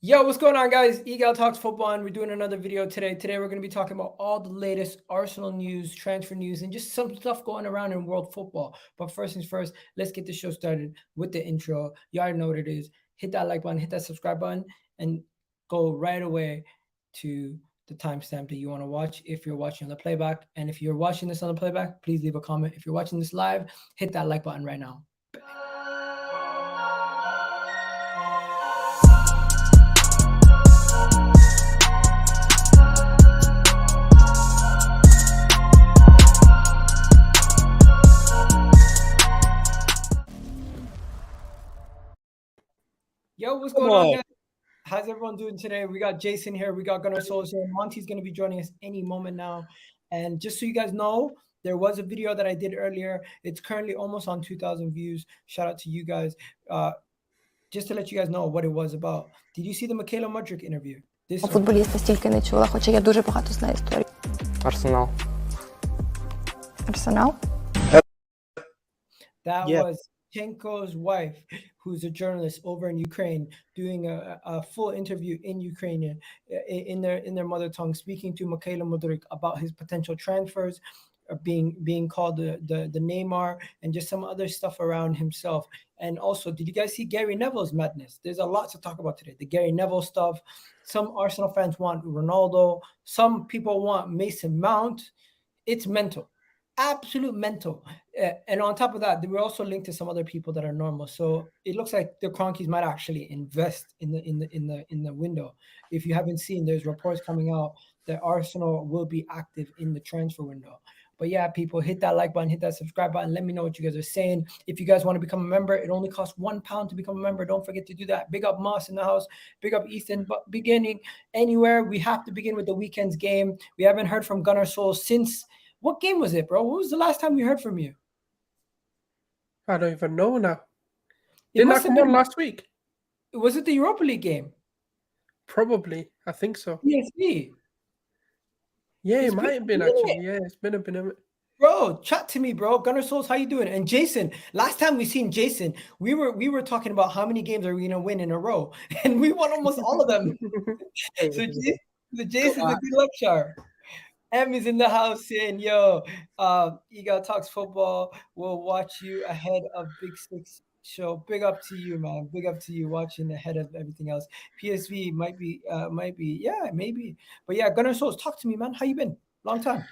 Yo, what's going on, guys? Egal Talks Football, and we're doing another video today. Today, we're going to be talking about all the latest Arsenal news, transfer news, and just some stuff going around in world football. But first things first, let's get the show started with the intro. You already know what it is. Hit that like button, hit that subscribe button, and go right away to the timestamp that you want to watch if you're watching on the playback. And if you're watching this on the playback, please leave a comment. If you're watching this live, hit that like button right now. Yo, what's going on, guys? How's everyone doing today? We got Jason here. We got Gunnar Souls here. Monty's going to be joining us any moment now. And just so you guys know, there was a video that I did earlier. It's currently almost on 2,000 views. Shout out to you guys. Just to let you guys know what it was about. Did you see the Mykhaylo Mudryk interview? Футболіста стільки не чула, хоча я дуже багато знаю історій. Arsenal. Арсенал? That was Chenko's wife, who's a journalist over in Ukraine, doing a full interview in Ukrainian, in their mother tongue, speaking to Mykhaylo Mudryk about his potential transfers, being called the Neymar, and just some other stuff around himself. And also, did you guys see Gary Neville's madness? There's a lot to talk about today. The Gary Neville stuff. Some Arsenal fans want Ronaldo. Some people want Mason Mount. It's mental. Absolute mental. And on top of that, they were also linked to some other people that are normal. So it looks like the Kroenkes might actually invest in the window. If you haven't seen, there's reports coming out that Arsenal will be active in the transfer window. But yeah, people, hit that like button, hit that subscribe button. Let me know what you guys are saying. If you guys want to become a member, it only costs £1 to become a member. Don't forget to do that. Big up Moss in the house. Big up Ethan. But beginning anywhere, we have to begin with the weekend's game. We haven't heard from Gunnar Souls since. What game was it, bro? When was the last time we heard from you? I don't even know now. Didn't that come on last week? Was it the Europa League game? Probably. I think so. PSV. Yeah, it might have been actually. Yeah, it's been a minute. Bro, chat to me, bro. Gunnar Souls, how you doing? And Jason, last time we seen Jason, we were talking about how many games are we gonna win in a row, and we won almost all of them. So Jason's a good luck charm. M is in the house saying, yo, Egal Talks Football. We'll watch you ahead of Big Six show. Big up to you, man. Big up to you watching ahead of everything else. PSV might be, yeah, maybe. But yeah, Gunnar Souls, talk to me, man. How you been? Long time.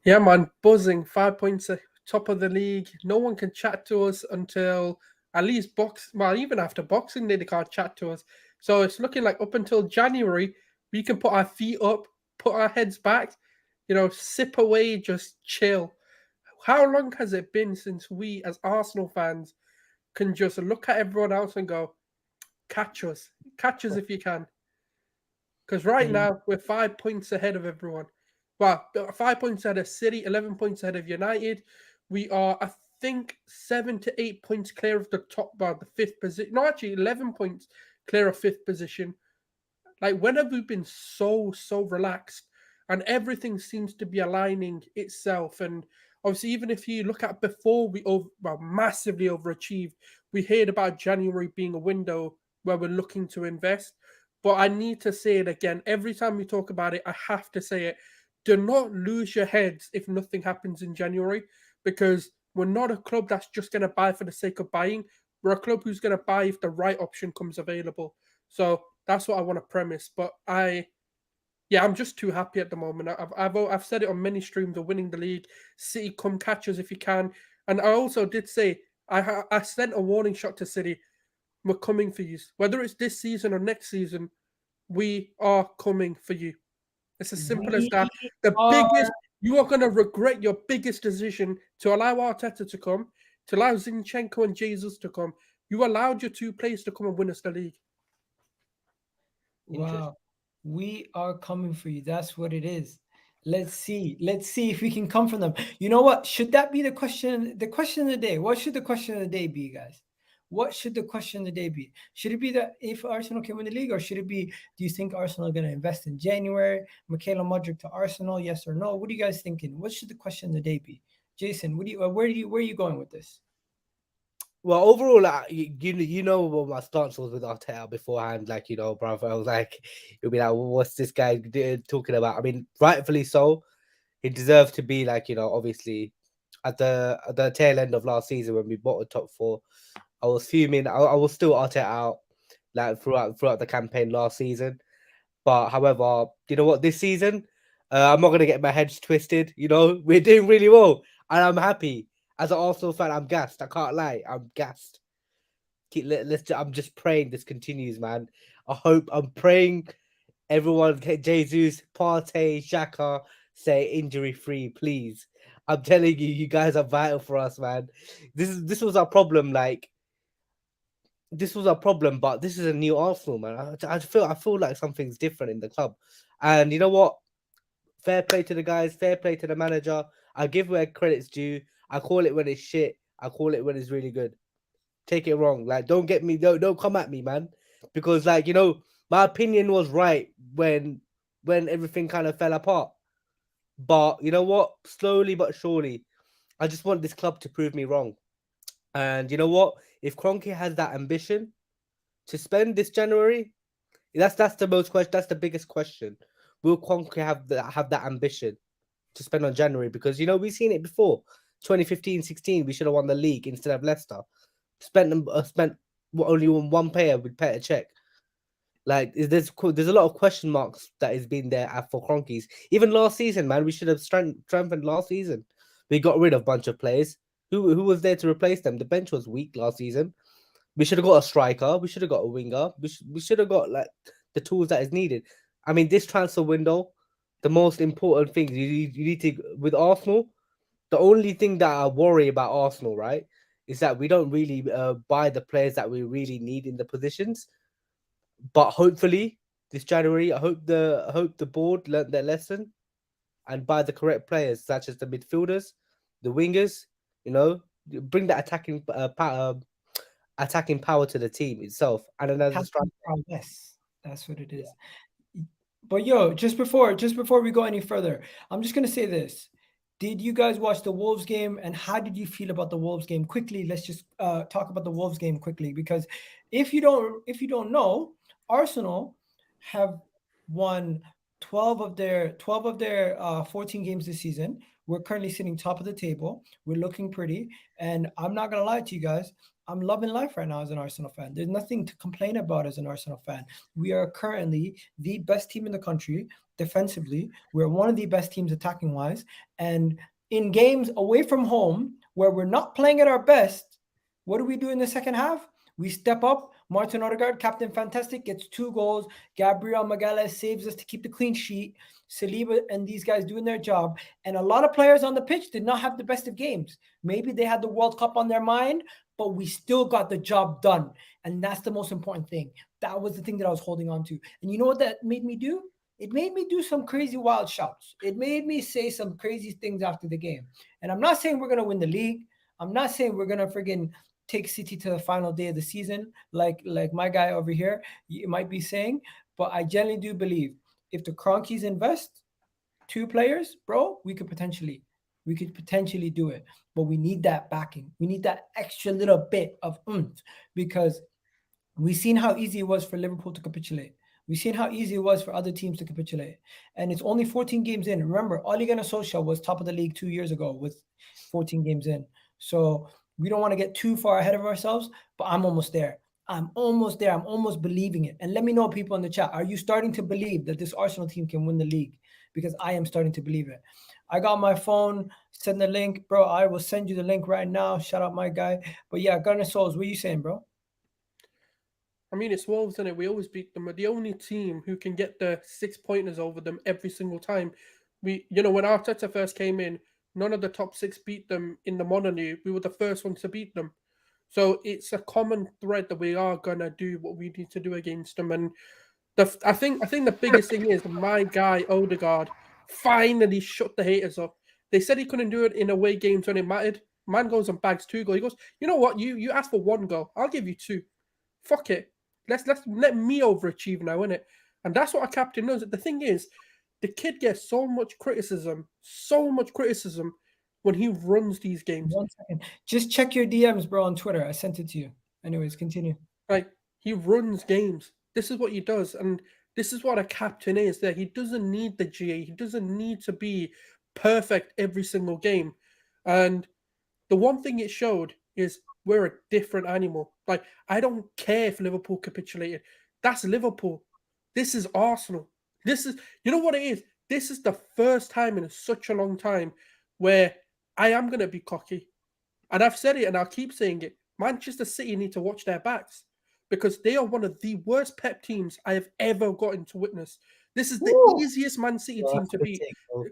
Yeah, man, buzzing. 5 points top of the league. No one can chat to us until at least even after Boxing Day, they can't chat to us. So it's looking like up until January, we can put our feet up, put our heads back, sip away, just chill. How long has it been since we, as Arsenal fans, can just look at everyone else and go, catch us if you can? Because right now, we're 5 points ahead of everyone. Well, 5 points ahead of City, 11 points ahead of United. We are, I think, 7 to 8 points clear of the top, the fifth position. No, actually, 11 points clear of fifth position. Like, when have we been so relaxed? And everything seems to be aligning itself. And obviously, even if you look at before we massively overachieved, we heard about January being a window where we're looking to invest. But I need to say it again. Every time we talk about it, I have to say it. Do not lose your heads if nothing happens in January, because we're not a club that's just going to buy for the sake of buying. We're a club who's going to buy if the right option comes available. So that's what I want to premise. But I'm just too happy at the moment. I've said it on many streams of winning the league. City, come catch us if you can. And I also did say, I sent a warning shot to City. We're coming for you. Whether it's this season or next season, we are coming for you. It's as simple as that. You are going to regret your biggest decision to allow Arteta to come, to allow Zinchenko and Jesus to come. You allowed your two players to come and win us the league. Wow. We are coming for you. That's what it is. Let's see if we can come from them. You know what? Should that be the question? The question of the day. What should the question of the day be, guys? What should the question of the day be? Should it be that if Arsenal can win the league, or should it be, do you think Arsenal are going to invest in January? Mykhaylo Mudryk to Arsenal, yes or no? What are you guys thinking? What should the question of the day be? Jason, where are you going with this? Well, overall, like, you know what my stance was with Arteta beforehand. Like, brother, I was like, you'll be like, well, what's this guy talking about? I mean, rightfully so. He deserved to be like, obviously, at the tail end of last season when we bought the top four. I was fuming. I was still Arteta out like throughout the campaign last season. But however, you know what? This season, I'm not gonna get my head twisted. We're doing really well, and I'm happy. As an Arsenal fan, I'm gassed. I can't lie. I'm gassed. I'm just praying this continues, man. I'm praying everyone, Jesus, Partey, Xhaka, stay injury free, please. I'm telling you, you guys are vital for us, man. This was our problem. Like, this was our problem, but this is a new Arsenal, man. I feel like something's different in the club, and you know what? Fair play to the guys. Fair play to the manager. I give where credit's due. I call it when it's shit. I call it when it's really good. Take it wrong. Like, don't get me. Don't come at me, man. Because like my opinion was right when everything kind of fell apart. But you know what? Slowly but surely, I just want this club to prove me wrong. And you know what? If Kroenke has that ambition to spend this January, that's the most question. That's the biggest question. Will Kroenke have that ambition to spend on January? Because we've seen it before. 2015-16, we should have won the league instead of Leicester. Spent only on one player with Petr Cech. Like, there's a lot of question marks that has been there for Kroenke's. Even last season, man, we should have strengthened last season. We got rid of a bunch of players. Who was there to replace them? The bench was weak last season. We should have got a striker. We should have got a winger. We should have got like the tools that is needed. I mean, this transfer window, the most important thing you need to with Arsenal. The only thing that I worry about Arsenal, right, is that we don't really buy the players that we really need in the positions. But hopefully this January, I hope the board learned their lesson and buy the correct players, such as the midfielders, the wingers. Bring that attacking power to the team itself, and another striker. Yes, that's what it is. But yo, just before we go any further, I'm just gonna say this. Did you guys watch the Wolves game, and how did you feel about the Wolves game? Quickly, let's just talk about the Wolves game quickly, because if you don't know, Arsenal have won 12 of their 14 games this season. We're currently sitting top of the table. We're looking pretty, and I'm not gonna lie to you guys. I'm loving life right now as an Arsenal fan. There's nothing to complain about as an Arsenal fan. We are currently the best team in the country defensively. We're one of the best teams attacking wise. And in games away from home where we're not playing at our best, what do we do in the second half? We step up. Martin Odegaard, Captain Fantastic, gets 2 goals. Gabriel Magalhaes saves us to keep the clean sheet. Saliba and these guys doing their job. And a lot of players on the pitch did not have the best of games. Maybe they had the World Cup on their mind, but we still got the job done. And that's the most important thing. That was the thing that I was holding on to. And you know what that made me do? It made me do some crazy wild shouts. It made me say some crazy things after the game. And I'm not saying we're going to win the league. I'm not saying we're going to friggin' take City to the final day of the season, like my guy over here you might be saying. But I genuinely do believe if the Kroenkes invest 2 players, bro, we could potentially do it. But we need that backing. We need that extra little bit of oomph, because we've seen how easy it was for Liverpool to capitulate. We've seen how easy it was for other teams to capitulate. And it's only 14 games in. Remember, Ole Gunnar Solskjaer was top of the league 2 years ago with 14 games in. So we don't want to get too far ahead of ourselves, but I'm almost there. I'm almost there. I'm almost believing it. And let me know, people in the chat, are you starting to believe that this Arsenal team can win the league? Because I am starting to believe it. I got my phone, send the link, bro. I will send you the link right now. Shout out my guy. But yeah, Gunnar Souls, what are you saying, bro? I mean, it's Wolves, isn't it? We always beat them. We're the only team who can get the 6-pointers over them every single time. When Arteta first came in, none of the top 6 beat them in the Molineux. We were the first ones to beat them. So it's a common thread that we are going to do what we need to do against them. And I think the biggest thing is my guy, Odegaard, finally shut the haters up. They said he couldn't do it in away games when it mattered. Man goes and bags 2 goals. He goes, you know what? You asked for 1 goal. I'll give you 2. Fuck it. Let's let me overachieve now, innit? And that's what a captain knows. The thing is, the kid gets so much criticism, when he runs these games. 1 second. Just check your DMs, bro, on Twitter. I sent it to you. Anyways, continue. Like, he runs games. This is what he does. And this is what a captain is, that he doesn't need the GA. He doesn't need to be perfect every single game. And the one thing it showed is we're a different animal. Like, I don't care if Liverpool capitulated. That's Liverpool. This is Arsenal. This is, you know what it is? This is the first time in such a long time where I am going to be cocky. And I've said it and I'll keep saying it. Manchester City need to watch their backs because they are one of the worst Pep teams I have ever gotten to witness. This is the Woo! easiest Man City Well, team that's to a good beat. take, bro.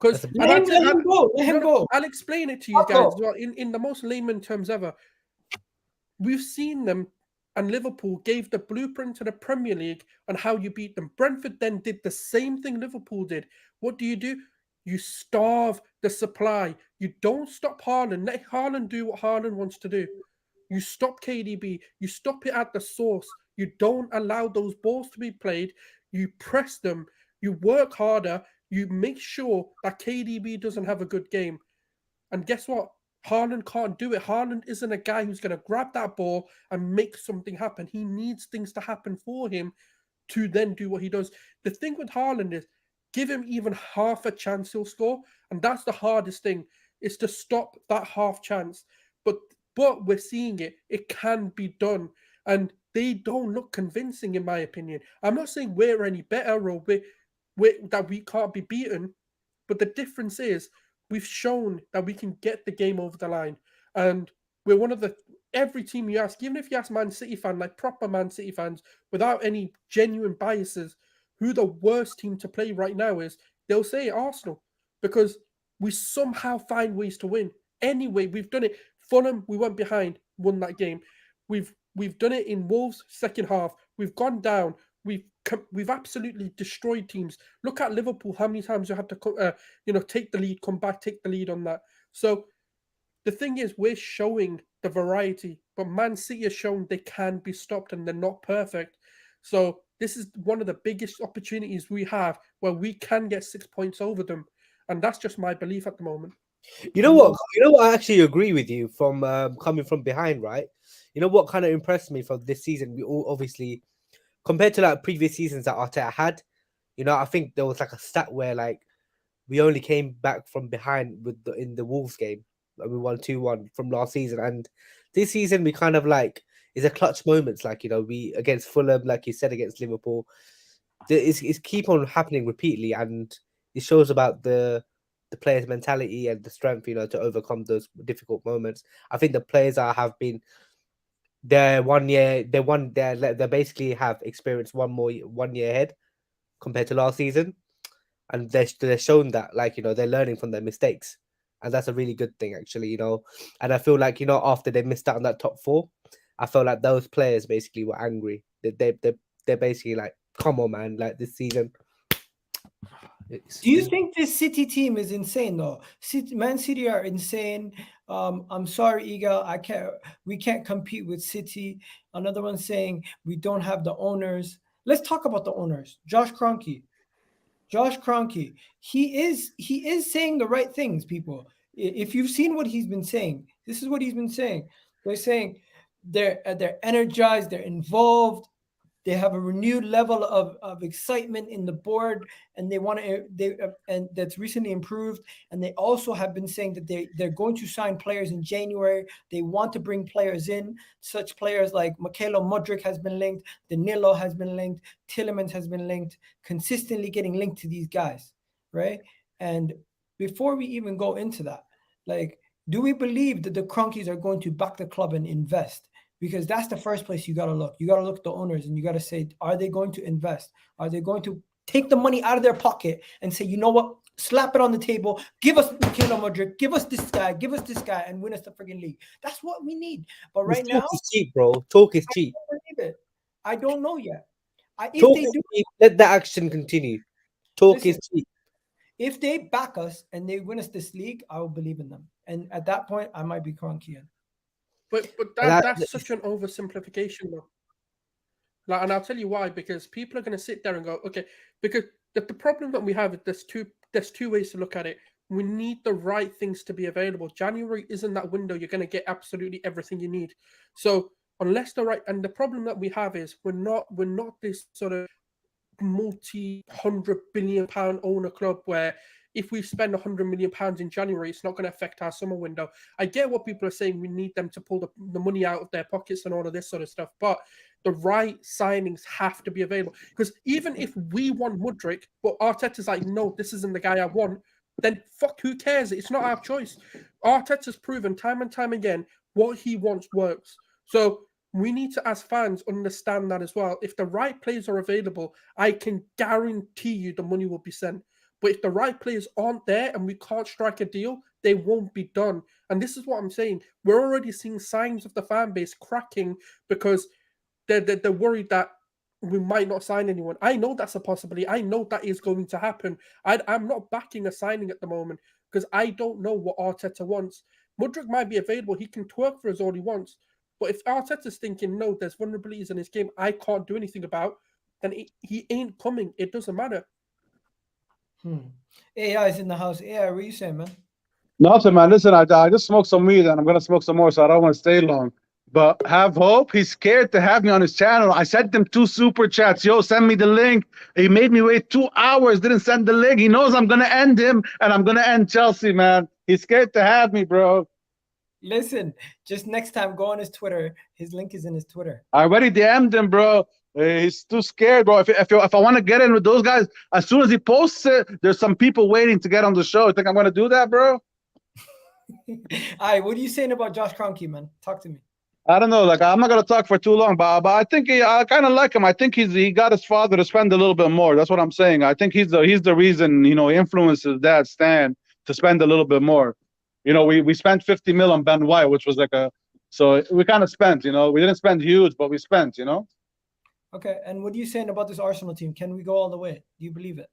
Because That's a Let him go. Let him go. I'll explain it to you guys as well in the most layman terms ever. We've seen them, and Liverpool gave the blueprint to the Premier League on how you beat them. Brentford then did the same thing Liverpool did. What do? You starve the supply. You don't stop Haaland. Let Haaland do what Haaland wants to do. You stop KDB. You stop it at the source. You don't allow those balls to be played. You press them. You work harder. You make sure that KDB doesn't have a good game. And guess what? Haaland can't do it. Haaland isn't a guy who's going to grab that ball and make something happen. He needs things to happen for him to then do what he does. The thing with Haaland is, give him even half a chance, he'll score. And that's the hardest thing, is to stop that half chance. But we're seeing it. It can be done. And they don't look convincing, in my opinion. I'm not saying we're any better or that we can't be beaten. But the difference is, we've shown that we can get the game over the line. And we're one of every team you ask, even if you ask Man City fan, like proper Man City fans, without any genuine biases, who the worst team to play right now is, they'll say Arsenal. Because we somehow find ways to win. Anyway, we've done it. Fulham, we went behind, won that game. We've done it in Wolves' second half. We've gone down. We've absolutely destroyed teams. Look at Liverpool. How many times you had to, take the lead, come back, take the lead on that. So the thing is, we're showing the variety, but Man City has shown they can be stopped and they're not perfect. So this is one of the biggest opportunities we have where we can get 6 points over them, and that's just my belief at the moment. You know what? I actually agree with you from coming from behind, right? You know what kind of impressed me from this season? We all obviously, compared to like previous seasons that Arteta had, I think there was like a stat where like we only came back from behind in the Wolves game. Like we won 2-1 from last season, and this season we kind of like is a clutch moments. Like we against Fulham, like you said, against Liverpool, it's keep on happening repeatedly, and it shows about the players' mentality and the strength, to overcome those difficult moments. I think the players have been they basically have experienced 1 year ahead compared to last season, and they're shown that they're learning from their mistakes, and that's a really good thing actually. And I feel like after they missed out on that top 4, I felt like those players basically were angry. They're basically like, come on, man, like this season. Do you think this City team is insane though? Man City are insane. I'm sorry, Egal. We can't compete with City. Another one saying we don't have the owners. Let's talk about the owners. Josh Kroenke. He is saying the right things, people. If you've seen what he's been saying, this is what he's been saying. They're saying they're energized, they're involved. They have a renewed level of excitement in the board, and and that's recently improved. And they also have been saying that they're going to sign players in January. They want to bring players in, such players like Mykhaylo Mudryk has been linked, Danilo has been linked, Tielemans has been linked, consistently getting linked to these guys, right? And before we even go into that, do we believe that the Kroenkes are going to back the club and invest? Because that's the first place you got to look. You got to look at the owners and you got to say, are they going to invest? Are they going to take the money out of their pocket and say, you know what, slap it on the table, give us Mykhaylo Mudryk, give us this guy, and win us the freaking league. That's what we need. But right now, talk is cheap, bro. Talk is cheap. I don't know yet. Let the action continue. Talk is cheap. If they back us and they win us this league, I will believe in them. And at that point, I might be Kroenke. But that's such an oversimplification, though. And I'll tell you why. Because people are going to sit there and go, okay. Because the problem that we have is there's two ways to look at it. we need the right things to be available. January isn't that window. You're going to get absolutely everything you need. So unless and the problem that we have is we're not this sort of multi-100 billion-pound owner club where if we spend 100 million pounds in January, it's not going to affect our summer window. I get what people are saying. We need them to pull the money out of their pockets and all of this sort of stuff, but the right signings have to be available. Because even if we want Mudryk, but Arteta's like, no, this isn't the guy I want, then fuck, who cares? It's not our choice. Arteta's proven time and time again what he wants works. So we need to, as fans, understand that as well. If the right players are available, I can guarantee you the money will be sent. But if the right players aren't there and we can't strike a deal, they won't be done. And this is what I'm saying. We're already seeing signs of the fan base cracking because they're worried that we might not sign anyone. I know that's a possibility. I know that is going to happen. I'm not backing a signing at the moment because I don't know what Arteta wants. Mudryk might be available. He can twerk for us all he wants. But if Arteta's thinking, no, there's vulnerabilities in his game I can't do anything about, then he ain't coming. It doesn't matter. AI is in the house. AI, what are you saying, man? Nothing, man. Listen, I just smoked some weed and I'm going to smoke some more, so I don't want to stay long. But have hope. He's scared to have me on his channel. I sent him 2 super chats. Yo, send me the link. He made me wait 2 hours, didn't send the link. He knows I'm going to end him and I'm going to end Chelsea, man. He's scared to have me, bro. Listen, just next time, go on his Twitter. His link is in his Twitter. I already DM'd him, bro. He's too scared, bro. If I want to get in with those guys, as soon as he posts it, there's some people waiting to get on the show. You think I'm going to do that, bro? All right, what are you saying about Josh Kroenke, man? Talk to me. I don't know. Like, I'm not gonna talk for too long, but I think I kind of like him. I think he got his father to spend a little bit more. That's what I'm saying. I think he's the reason, he influenced his dad Stan to spend a little bit more. We spent 50 mil on Ben White, which was so we kind of spent. We didn't spend huge, but we spent. Okay, and what are you saying about this Arsenal team? Can we go all the way? Do you believe it?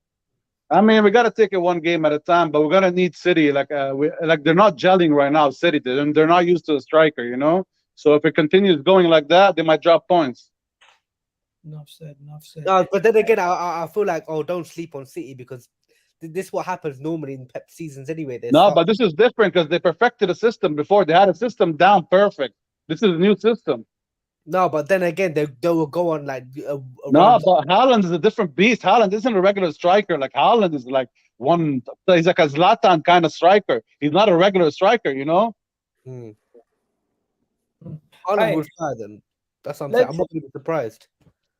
I mean, we got to take it one game at a time, but we're gonna need City. They're not gelling right now. City, they're not used to a striker. So if it continues going like that, they might drop points. Enough said. No, but then again, I feel like, don't sleep on City because this is what happens normally in Pep seasons anyway. But this is different because they perfected a system before. They had a system down perfect. This is a new system. No, but then again, they will go on like. But Haaland is a different beast. Haaland isn't a regular striker. Like Haaland is like he's like a Zlatan kind of striker. He's not a regular striker, Haaland will try them. That's what I'm saying. I'm not going to be surprised.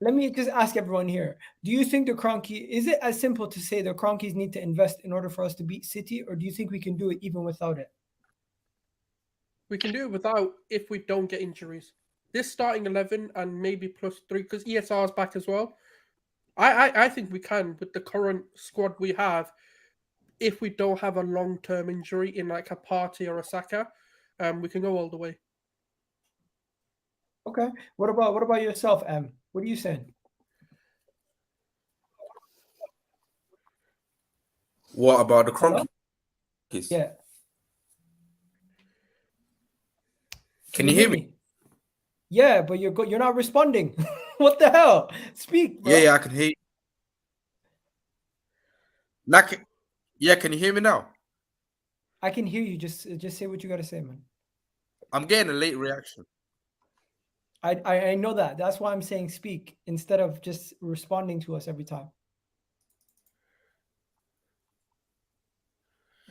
Let me just ask everyone here. Do you think is it as simple to say the Kroenkes need to invest in order for us to beat City, or do you think we can do it even without it? We can do it without if we don't get injuries. This starting 11 and maybe +3 because ESR is back as well. I think we can with the current squad we have. If we don't have a long-term injury in like a Partey or a Saka, we can go all the way. Okay. What about yourself, Em? What are you saying? What about the Kroenkes? Yeah. Can you hear me? Yeah, but you're not responding. What the hell? Speak, bro. Yeah, I can hear you. Can you hear me now? I can hear you. Just say what you gotta say, man. I'm getting a late reaction. I know that. That's why I'm saying speak instead of just responding to us every time.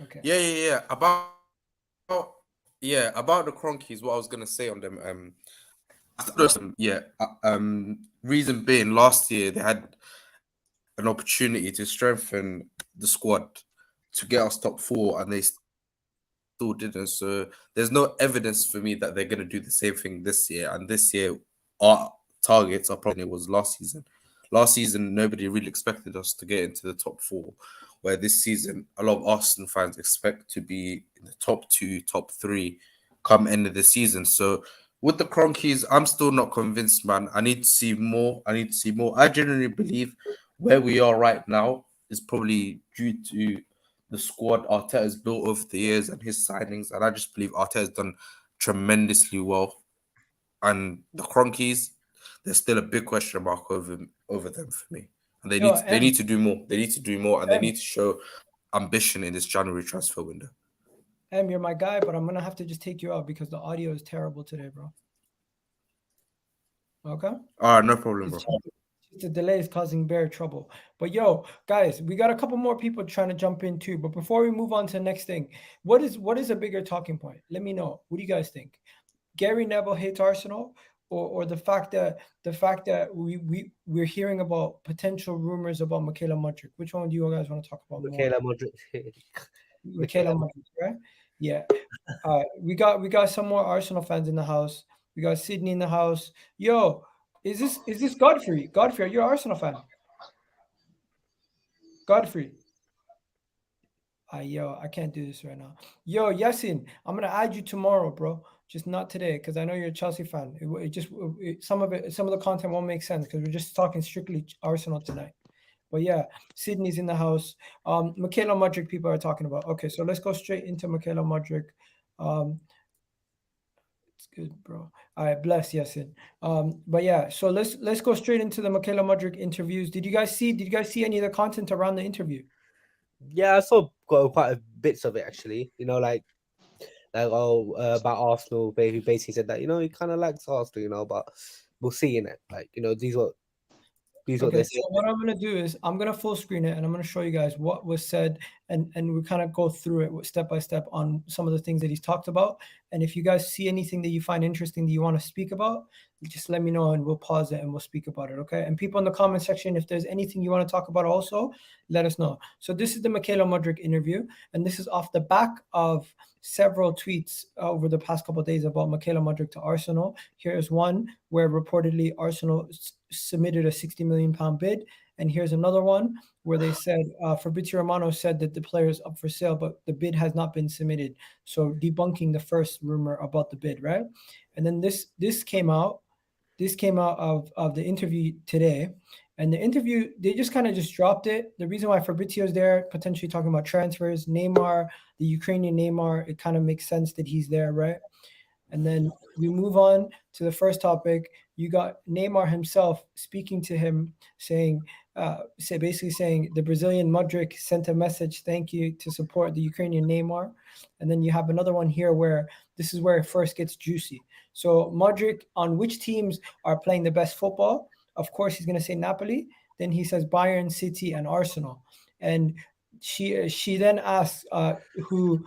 Okay. Yeah. About the Kroenkes, what I was gonna say on them. Reason being, last year they had an opportunity to strengthen the squad to get us top 4, and they still didn't. So there's no evidence for me that they're going to do the same thing this year. And this year, our targets are probably was last season. Last season, nobody really expected us to get into the top 4, where this season, a lot of Arsenal fans expect to be in the top 2, top 3 come end of the season. So with the Kroenkes, I'm still not convinced, man. I need to see more. I genuinely believe where we are right now is probably due to the squad Arteta has built over the years and his signings. And I just believe Arteta has done tremendously well. And the Kroenkes, there's still a big question mark over them for me. And they need to do more. They need to do more, and they need to show ambition in this January transfer window. You're my guy, but I'm gonna have to just take you out because the audio is terrible today, bro. Okay. All right, no problem, bro. The delay is causing bare trouble. But yo, guys, we got a couple more people trying to jump in too. But before we move on to the next thing, what is a bigger talking point? Let me know. What do you guys think? Gary Neville hates Arsenal, or the fact that we're hearing about potential rumors about Mykhaylo Mudryk? Which one do you guys want to talk about more? Mykhaylo Mudryk. Mykhaylo Mudryk, right? Yeah. We got some more Arsenal fans in the house. We got Sydney in the house. Yo, is this Godfrey? Godfrey, are you an Arsenal fan? Godfrey. Yo, I can't do this right now. Yo, Yasin, I'm gonna add you tomorrow, bro. Just not today, because I know you're a Chelsea fan. Some of the content won't make sense because we're just talking strictly Arsenal tonight. But yeah, Sydney's in the house. Mykhaylo Mudryk people are talking about. Okay, so let's go straight into Mykhaylo Mudryk. It's good, bro. All right, bless Yasin. But yeah, so let's go straight into the Mykhaylo Mudryk interviews. Did you guys see any of the content around the interview? Yeah, I saw quite a bits of it actually. Like about Arsenal. He basically said that he kind of likes Arsenal, but we'll see in it. Like these what Okay, so what I'm going to do is I'm going to full screen it and I'm going to show you guys what was said and we kind of go through it step by step on some of the things that he's talked about. And if you guys see anything that you find interesting that you want to speak about, just let me know and we'll pause it and we'll speak about it, okay? And people in the comment section, if there's anything you want to talk about also, let us know. So this is the Mykhaylo Mudryk interview, and this is off the back of several tweets over the past couple of days about Mykhaylo Mudryk to Arsenal. Here's one where reportedly Arsenal submitted a £60 million bid. And here's another one where they said Fabrizio Romano said that the player is up for sale, but the bid has not been submitted. So debunking the first rumor about the bid, right? And then this came out. This came out of the interview today. And the interview, they just kind of just dropped it. The reason why Fabrizio's there, potentially talking about transfers, Neymar, the Ukrainian Neymar, it kind of makes sense that he's there, right? And then we move on to the first topic. You got Neymar himself speaking to him, basically saying the Brazilian Mudryk sent a message, thank you, to support the Ukrainian Neymar. And then you have another one here where this is where it first gets juicy. So Mudryk, on which teams are playing the best football? Of course, he's going to say Napoli. Then he says Bayern, City, and Arsenal. And she then asks who.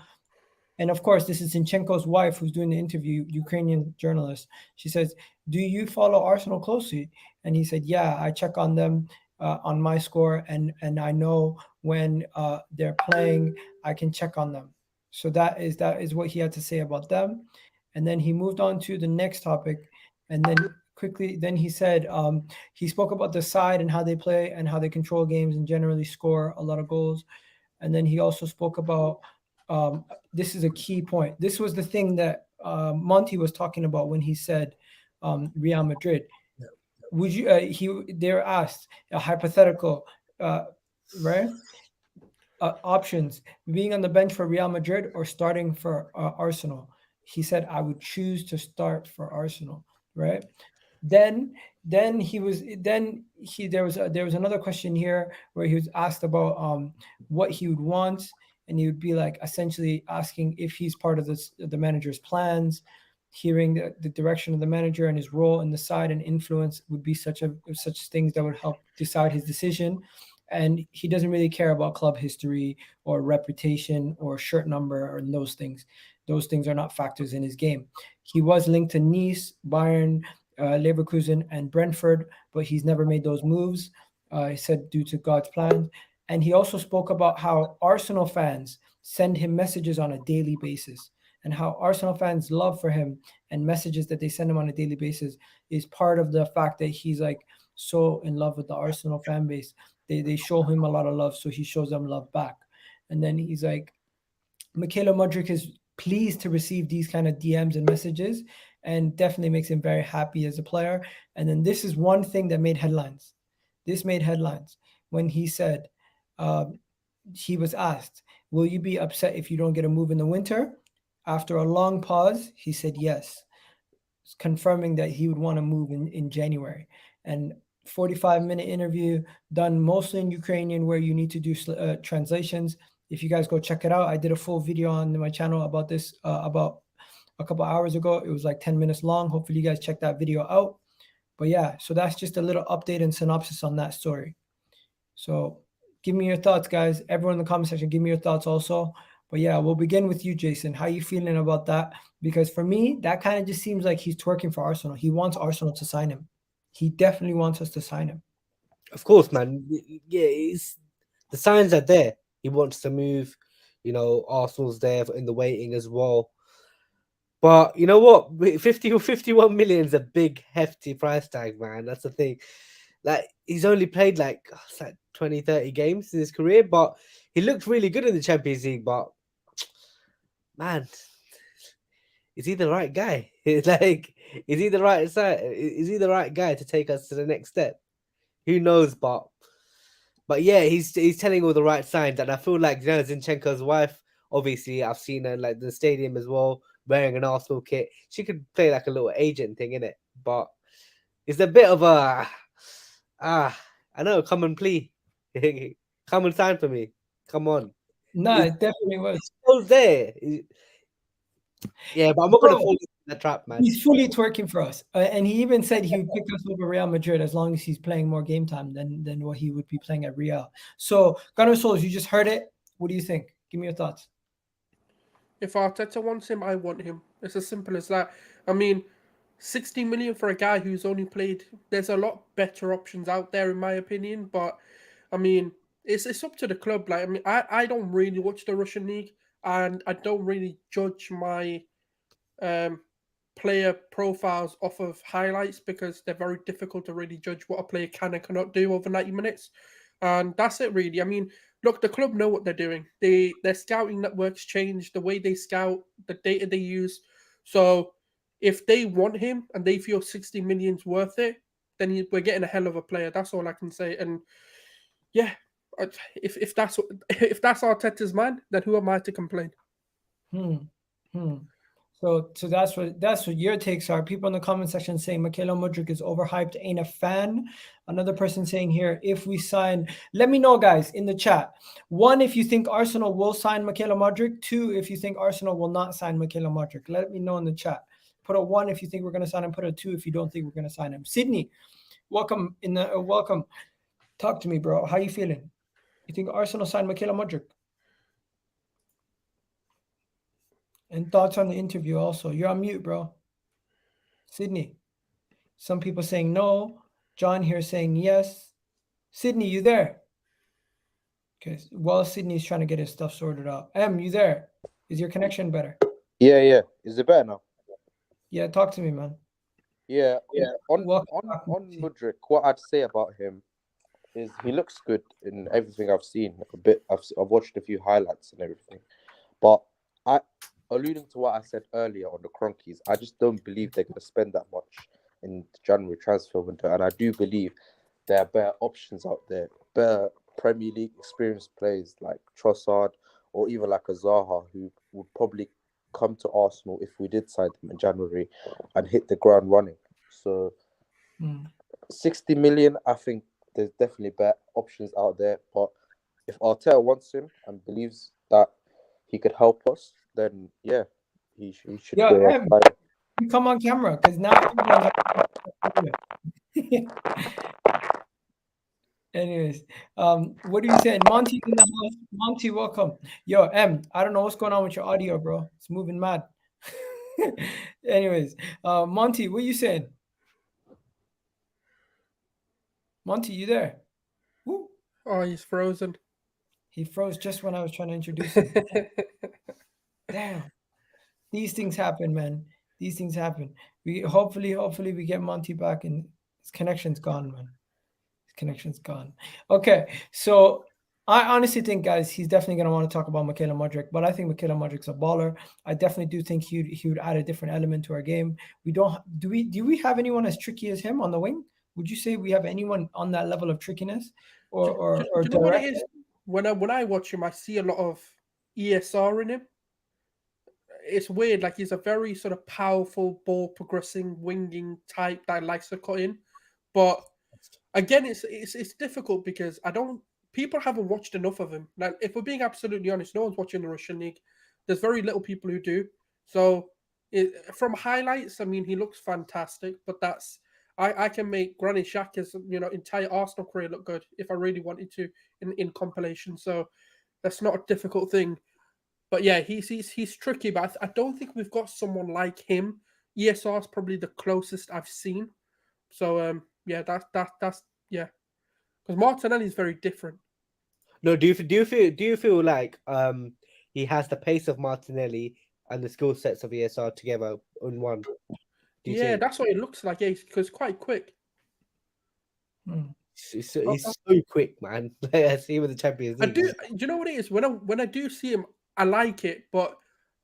And of course, this is Zinchenko's wife who's doing the interview, Ukrainian journalist. She says, do you follow Arsenal closely? And he said, yeah, I check on them on my score. And I know when they're playing, I can check on them. So that is what he had to say about them. And then he moved on to the next topic. And then he said, he spoke about the side and how they play and how they control games and generally score a lot of goals. And then he also spoke about, this is a key point. This was the thing that Monty was talking about when he said Real Madrid. Would you? They're asked a hypothetical, right? Options: being on the bench for Real Madrid or starting for Arsenal. He said, "I would choose to start for Arsenal." Right? Then there was another question here where he was asked about what he would want. And he would be like essentially asking if he's part of the manager's plans, hearing the direction of the manager and his role in the side and influence would be such things that would help decide his decision. And he doesn't really care about club history or reputation or shirt number or those things. Those things are not factors in his game. He was linked to Nice, Bayern, Leverkusen, and Brentford, but he's never made those moves. He said due to God's plan. And he also spoke about how Arsenal fans send him messages on a daily basis and how Arsenal fans' love for him and messages that they send him on a daily basis is part of the fact that he's like so in love with the Arsenal fan base. They show him a lot of love, so he shows them love back. And then he's like, Mykhaylo Mudryk is pleased to receive these kind of DMs and messages and definitely makes him very happy as a player. And then this is one thing that made headlines. This made headlines when he said, he was asked, will you be upset if you don't get a move in the winter? After a long pause, he said yes, confirming that he would want to move in January. And 45-minute interview done mostly in Ukrainian where you need to do translations. If you guys go check it out, I did a full video on my channel about this about a couple hours ago. It was like 10 minutes long. Hopefully you guys check that video out. But yeah, so that's just a little update and synopsis on that story. So give me your thoughts, guys. Everyone in the comment section, give me your thoughts also. But yeah, we'll begin with you, Jason. How you feeling about that? Because for me, that kind of just seems like he's twerking for Arsenal. He wants Arsenal to sign him. He definitely wants us to sign him. Of course, man. Yeah, the signs are there. He wants to move. You know, Arsenal's there in the waiting as well. But you know what? 50 or 51 million is a big, hefty price tag, man. That's the thing. Like, he's only played like 20, 30 games in his career, but he looked really good in the Champions League. But man, is he the right guy? Like, is he the right side? Is he the right guy to take us to the next step? Who knows? But yeah, he's telling all the right signs, and I feel like, you know, Zinchenko's wife. Obviously, I've seen her like the stadium as well, wearing an Arsenal kit. She could play like a little agent thing, innit? But it's a bit of a I know, come and plea. Come and sign for me. Come on. No, it definitely was. It's still there. Yeah, but I'm not going to fall into the trap, man. He's fully twerking for us. And he even said he would pick us over Real Madrid as long as he's playing more game time than what he would be playing at Real. So, Gunnar Souls, you just heard it. What do you think? Give me your thoughts. If Arteta wants him, I want him. It's as simple as that. I mean, 60 million for a guy who's only played. There's a lot better options out there, in my opinion. But I mean, it's up to the club. Like, I mean, I don't really watch the Russian league, and I don't really judge my player profiles off of highlights because they're very difficult to really judge what a player can and cannot do over 90 minutes. And that's it, really. I mean, look, the club know what they're doing. Their scouting networks change, the way they scout, the data they use. So if they want him and they feel 60 million's worth it, then we're getting a hell of a player. That's all I can say. And yeah, if that's Arteta's man, then who am I to complain? So that's what your takes are. People in the comment section saying Mykhaylo Mudryk is overhyped, ain't a fan. Another person saying here, if we sign, let me know, guys, in the chat. 1, if you think Arsenal will sign Mykhaylo Mudryk. 2, if you think Arsenal will not sign Mykhaylo Mudryk. Let me know in the chat. Put a 1 if you think we're going to sign him. Put a 2 if you don't think we're going to sign him. Sydney, welcome welcome. Talk to me, bro. How you feeling? You think Arsenal signed Mykhaylo Mudryk? And thoughts on the interview also. You're on mute, bro. Sydney. Some people saying no. John here saying yes. Sydney, you there? Okay. Well, Sydney's trying to get his stuff sorted out. You there? Is your connection better? Yeah. Is it better now? Yeah, talk to me, man. Yeah. On Mudryk, what I'd say about him is he looks good in everything I've seen. I've watched a few highlights and everything, but alluding to what I said earlier on the Kroenkes, I just don't believe they're going to spend that much in the January transfer window. And I do believe there are better options out there, better Premier League experienced players like Trossard or even like a Zaha, who would probably come to Arsenal if we did sign them in January and hit the ground running. So 60 million, I think there's definitely better options out there. But if Arteta wants him and believes that he could help us, then yeah, he should go. You come on camera because now. Anyways, what are you saying? Monty's in the house. Monty, welcome. Yo, I don't know what's going on with your audio, bro. It's moving mad. Anyways, Monty, what are you saying? Monty, you there? Woo. Oh, he's frozen. He froze just when I was trying to introduce him. Damn. These things happen, man. These things happen. We hopefully we get Monty back and his connection's gone, man. His connection's gone. Okay, so I honestly think, guys, he's definitely going to want to talk about Mykhaylo Mudryk, but I think Mykhaylo Mudryk's a baller. I definitely do think he would add a different element to our game. Do we have anyone as tricky as him on the wing? Would you say we have anyone on that level of trickiness or do you know what it is? When I watch him, I see a lot of ESR in him. It's weird. Like, he's a very sort of powerful ball progressing winging type that likes to cut in. But again, it's difficult because I don't people haven't watched enough of him. Like, if we're being absolutely honest, no one's watching the Russian league. There's very little people who do. So, from highlights, I mean, he looks fantastic. But that's I can make Granit Xhaka's entire Arsenal career look good if I really wanted to in compilation. So that's not a difficult thing. But yeah, he's tricky. But I don't think we've got someone like him. ESR is probably the closest I've seen. So yeah, that's yeah. Because Martinelli is very different. No, do you feel like he has the pace of Martinelli and the skill sets of ESR together in one? Yeah, that's what it looks like. Yeah, because it's quite quick. He's so quick, man. I see him in the Champions League. Do you know what it is? When I do see him, I like it. But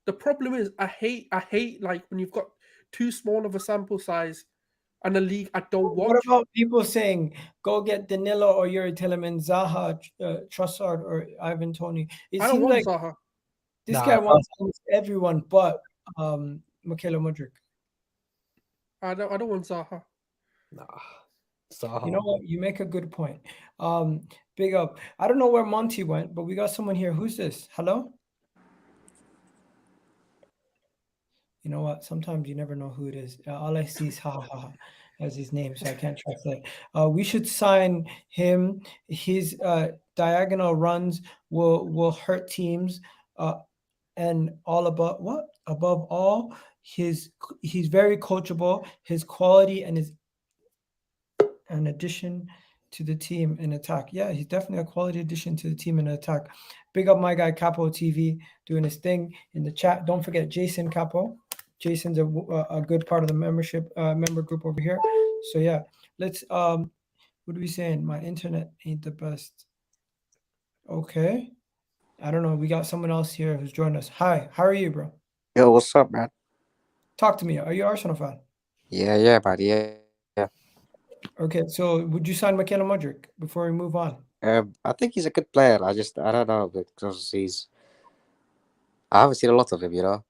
the problem is, I hate like when you've got too small of a sample size and a league I don't watch. What about people saying, go get Danilo or Yuri Tielemans, Zaha, Trossard, or Ivan Toney? It I don't seems want like Zaha. this guy wants almost everyone but Mykhaylo Mudryk. I don't want Zaha. Nah. Zaha. You know what? You make a good point. Big up. I don't know where Monty went, but we got someone here. Who's this? Hello? You know what? Sometimes you never know who it is. All I see is ha as his name, so I can't trust it. We should sign him. His diagonal runs will hurt teams, and above all, he's very coachable. His quality and his an addition to the team in attack. Yeah, he's definitely a quality addition to the team in attack. Big up my guy Capo TV doing his thing in the chat. Don't forget Jason Capo. Jason's a good part of the member group over here. So yeah, let's what are we saying? My internet ain't the best. Okay. I don't know. We got someone else here who's joined us. Hi, how are you, bro? Yo, what's up, man? Talk to me. Are you an Arsenal fan? Yeah, buddy. Yeah. Okay, so would you sign Mykhaylo Mudryk before we move on? I think he's a good player. I don't know because I haven't seen a lot of him, you know.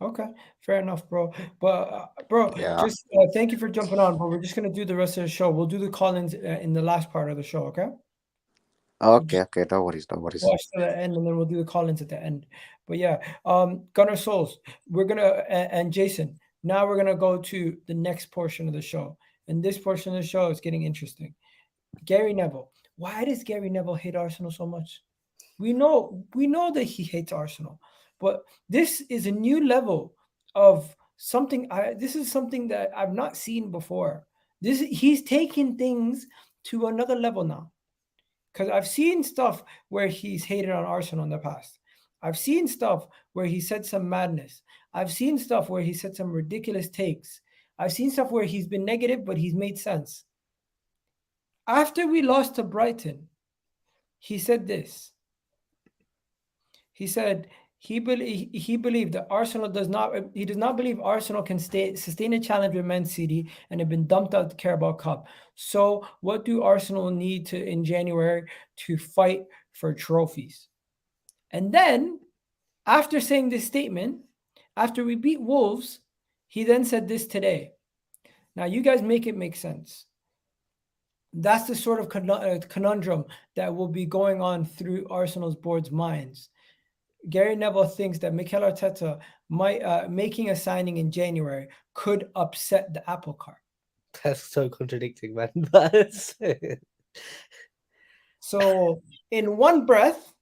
Okay, fair enough, bro. But bro, Yeah. just thank you for jumping on. But we're just gonna do the rest of the show. We'll do the call-ins in the last part of the show. Okay. Okay. No worries. Watch to the end, and then we'll do the call-ins at the end. But yeah, Gunnar Souls, we're gonna and Jason. Now we're gonna go to the next portion of the show, and this portion of the show is getting interesting. Gary Neville. Why does Gary Neville hate Arsenal so much? We know that he hates Arsenal, but this is a new level of something. This is something that I've not seen before. He's taking things to another level now. Because I've seen stuff where he's hated on Arsenal in the past. I've seen stuff where he said some madness. I've seen stuff where he said some ridiculous takes. I've seen stuff where he's been negative, but he's made sense. After we lost to Brighton, he said this. He said he believed that Arsenal does not believe Arsenal can sustain a challenge with Man City and have been dumped out the Carabao Cup. So what do Arsenal need in January to fight for trophies? And then after saying this statement, after we beat Wolves, he then said this today. Now you guys make it make sense. That's the sort of conundrum that will be going on through Arsenal's board's minds. Gary Neville thinks that Mikel Arteta making a signing in January could upset the apple cart. That's so contradicting, man. So in one breath,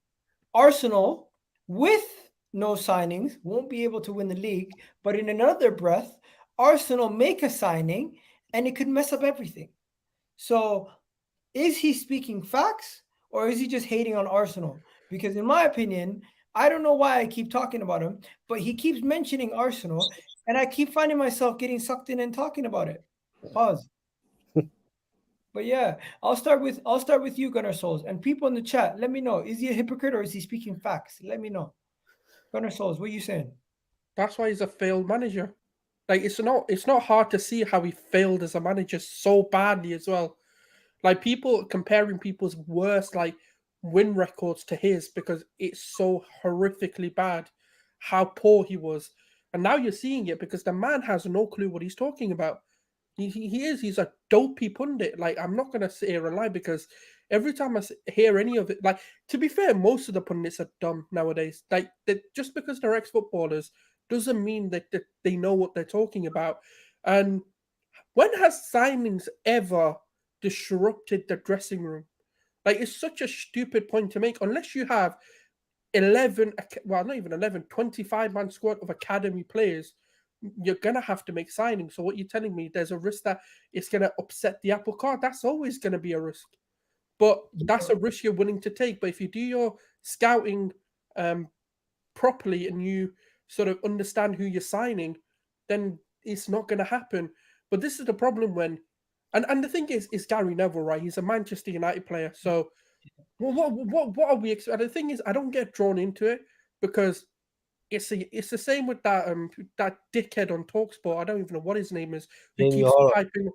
Arsenal with no signings won't be able to win the league, but in another breath, Arsenal make a signing and it could mess up everything. So is he speaking facts or is he just hating on Arsenal? Because in my opinion, I don't know why I keep talking about him, but he keeps mentioning Arsenal, and I keep finding myself getting sucked in and talking about it. Pause. But yeah, I'll start with you, Gunnar Souls, and people in the chat. Let me know: is he a hypocrite or is he speaking facts? Let me know. Gunnar Souls, what are you saying? That's why he's a failed manager. Like it's not hard to see how he failed as a manager so badly as well. Like people comparing people's worst win records to his because it's so horrifically bad how poor he was. And now you're seeing it because the man has no clue what he's talking about. He is. He's a dopey pundit. Like, I'm not gonna sit here and lie, because every time I hear any of it, like, to be fair, most of the pundits are dumb nowadays. Like, just because they're ex-footballers doesn't mean that they know what they're talking about. And when has signings ever disrupted the dressing room? Like, it's such a stupid point to make, unless you have 11, well, not even 11, 25-man squad of academy players. You're gonna have to make signings. So what you're telling me, there's a risk that it's gonna upset the apple cart. That's always gonna be a risk, but that's a risk you're willing to take. But if you do your scouting properly and you sort of understand who you're signing, then it's not gonna happen. But this is the problem when, and the thing is Gary Neville, right? He's a Manchester United player, so what are we expecting? The thing is, I don't get drawn into it, because it's the same with that dickhead on Talksport. I don't even know what his name is. Who Jamie keeps Horrocks. typing?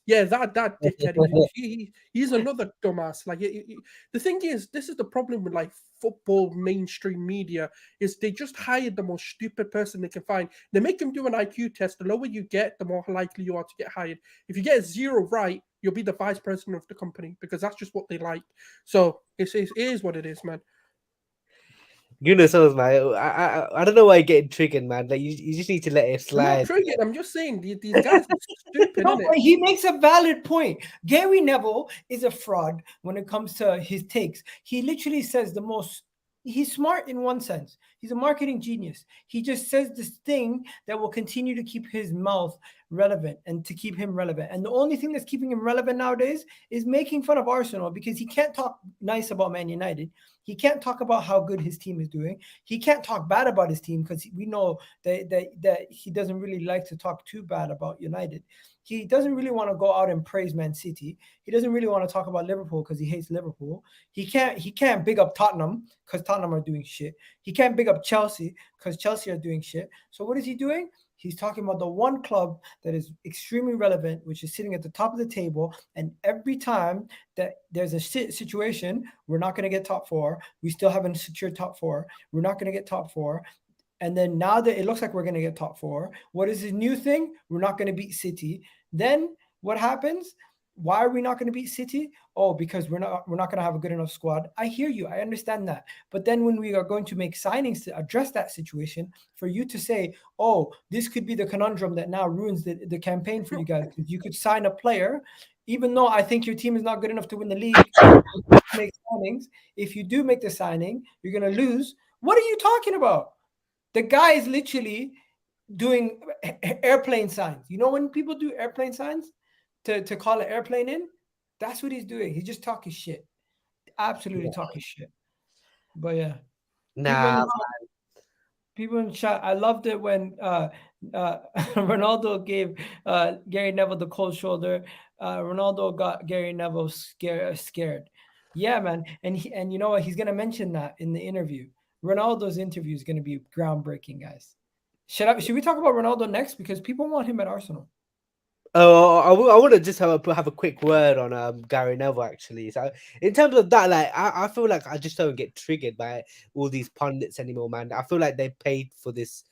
Yeah, that dickhead. He's another dumbass. Like, the thing is, this is the problem with like football mainstream media, is they just hired the most stupid person they can find. They make him do an IQ test. The lower you get, the more likely you are to get hired. If you get 0 right, you'll be the vice president of the company, because that's just what they like. So it is what it is, man. You know, so man. I don't know why you're getting triggered, man. Like, you just need to let it I'm not slide. triggered. I'm just saying these guys are stupid. No, Innit? but he makes a valid point. Gary Neville is a fraud when it comes to his takes. He literally says the most. He's smart in one sense. He's a marketing genius. He just says this thing that will continue to keep his mouth relevant and to keep him relevant. And the only thing that's keeping him relevant nowadays is making fun of Arsenal, because he can't talk nice about Man United. He can't talk about how good his team is doing. He can't talk bad about his team, because we know that he doesn't really like to talk too bad about United. He doesn't really want to go out and praise Man City. He doesn't really want to talk about Liverpool because he hates Liverpool. He can't big up Tottenham because Tottenham are doing shit. He can't big up Chelsea because Chelsea are doing shit. So what is he doing? He's talking about the one club that is extremely relevant, which is sitting at the top of the table. And every time that there's a situation, we're not going to get top 4. We still haven't secured top 4. We're not going to get top 4. And then now that it looks like we're going to get top 4, what is his new thing? We're not going to beat City. Then what happens? Why are we not going to beat City? Oh, because we're not going to have a good enough squad. I hear you. I understand that. But then when we are going to make signings to address that situation, for you to say, oh, this could be the conundrum that now ruins the campaign for you guys, because you could sign a player, even though I think your team is not good enough to win the league, make signings. If you do make the signing, you're going to lose. What are you talking about? The guy is literally doing airplane signs. You know when people do airplane signs to call an airplane in? That's what he's doing. He's just talking shit. Absolutely talking shit. But yeah. Nah, people in chat, I loved it when Ronaldo gave Gary Neville the cold shoulder. Ronaldo got Gary Neville scared. Yeah, man. And you know what? He's going to mention that in the interview. Ronaldo's interview is going to be groundbreaking, guys. Should we talk about Ronaldo next? Because people want him at Arsenal. Oh, I want to just have a quick word on Gary Neville, actually. So in terms of that, like, I feel like I just don't get triggered by all these pundits anymore, man. I feel like they paid for this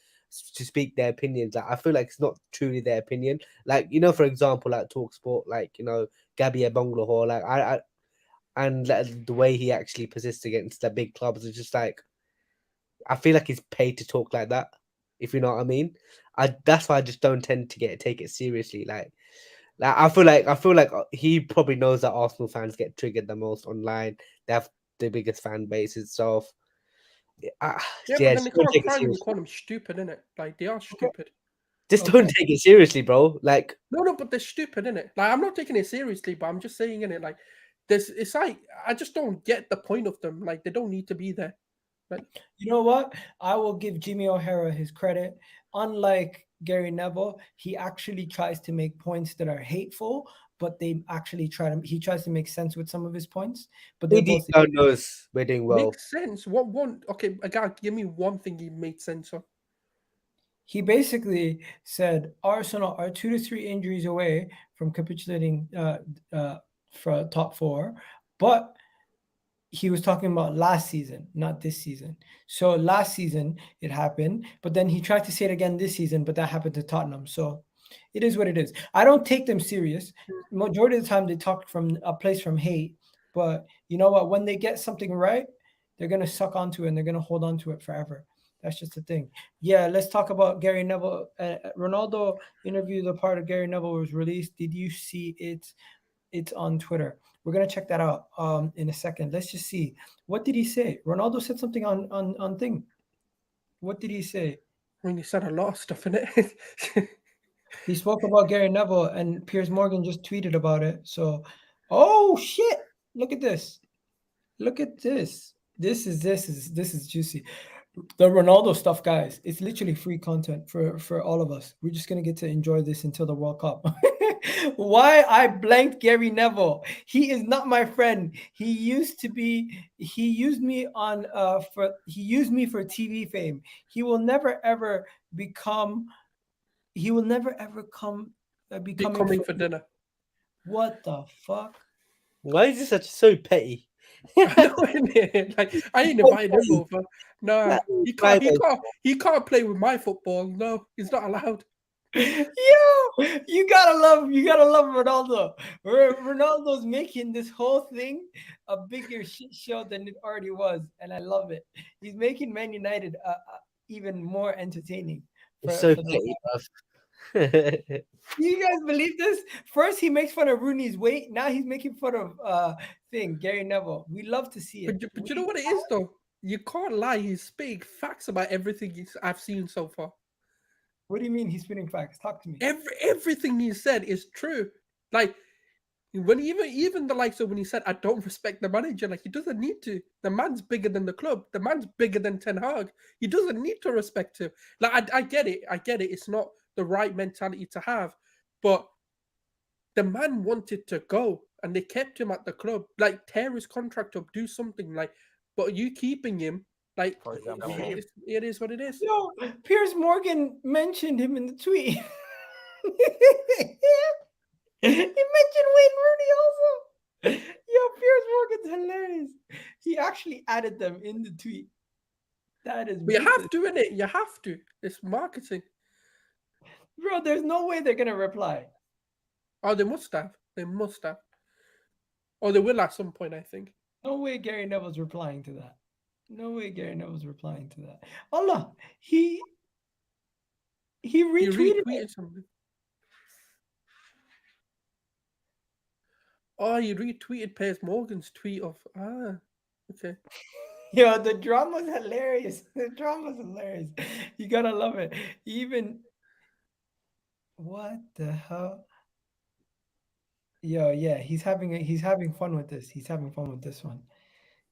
to speak their opinions. Like, I feel like it's not truly their opinion. Like, you know, for example, like Talksport, like, you know, Gabby Abonglaho, like I and like, the way he actually persists against the big clubs is just like, I feel like he's paid to talk like that, if you know what I mean. That's why I just don't tend to take it seriously. Like I feel like he probably knows that Arsenal fans get triggered the most online. They have the biggest fan base itself. But then they can't cry when you call them stupid, innit? Like, they are stupid. Just don't take it seriously, bro. Like, no, but they're stupid, innit? Like, I'm not taking it seriously, but I'm just saying, innit? Like, it's like, I just don't get the point of them. Like, they don't need to be there. Like, you know what? I will give Jimmy O'Hara his credit. Unlike Gary Neville, he actually tries to make points that are hateful, but they actually he tries to make sense with some of his points. But they both knows we're doing well. Makes sense. What one? Okay, guy, give me one thing he made sense of. He basically said Arsenal are 2 to 3 injuries away from capitulating for top 4, but he was talking about last season, not this season. So last season it happened, but then he tried to say it again this season, but that happened to Tottenham. So It is what it is. I don't take them serious. Majority of the time, they talk from a place from hate. But you know what? When they get something right, they're gonna suck onto it and they're gonna hold on to it forever. That's just the thing. Yeah, let's talk about Gary Neville. Ronaldo interview, the part of Gary Neville was released. Did you see it? It's on Twitter. We're gonna check that out in a second. Let's just see. What did he say? Ronaldo said something on thing. What did he say? I mean, he said a lot of stuff in it. He spoke about Gary Neville, and Piers Morgan just tweeted about it. So, oh shit! Look at this. Look at this. This is juicy. The Ronaldo stuff, guys. It's literally free content for all of us. We're just gonna get to enjoy this until the World Cup. Why I blanked Gary Neville? He is not my friend. He used to be. He used me on He used me for TV fame. He will never ever become. He will never ever be coming for dinner. What the fuck? Why is this so petty? Like, I ain't invited him over. No, he can't play with my football. No, he's not allowed. Yo, you gotta love Ronaldo. Ronaldo's making this whole thing a bigger shit show than it already was, and I love it. He's making Man United even more entertaining. So petty, bruv. You guys believe this? First he makes fun of Rooney's weight. Now he's making fun of Gary Neville. We love to see it. But you know what it is though? You can't lie. He's speaking facts about everything I've seen so far. What do you mean he's spitting facts? Talk to me. Everything he said is true. Like when even the likes of when he said, "I don't respect the manager," like he doesn't need to. The man's bigger than the club. The man's bigger than Ten Hag. He doesn't need to respect him. Like I get it. It's not the right mentality to have, but the man wanted to go, and they kept him at the club. Like tear his contract up, do something. Like, but you keeping him. Like, for example, it is what it is. Yo, Piers Morgan mentioned him in the tweet. He mentioned Wayne Rooney also. Yo, Piers Morgan's hilarious. He actually added them in the tweet. That is. But you have to, innit? You have to. It's marketing. Bro, there's no way they're gonna reply. Oh, they must have. They must have. Or they will at some point, I think. No way Gary Neville's replying to that. No way Gary Neville's replying to that. Allah, he retweeted something. Oh, you retweeted Piers Morgan's tweet of okay. Yo, the drama's hilarious. The drama's hilarious. You gotta love it. Even what the hell? Yo, yeah, he's having fun with this. He's having fun with this one.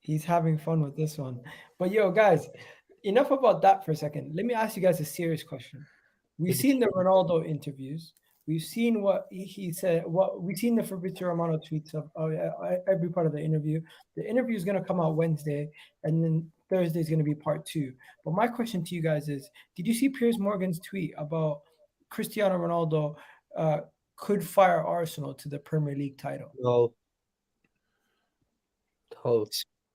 He's having fun with this one. But yo, guys, enough about that for a second. Let me ask you guys a serious question. We've seen the Ronaldo interviews. We've seen what he said. We've seen the Fabrizio Romano tweets of every part of the interview. The interview is going to come out Wednesday, and then Thursday is going to be part 2. But my question to you guys is: did you see Piers Morgan's tweet about Cristiano Ronaldo could fire Arsenal to the Premier League title? No.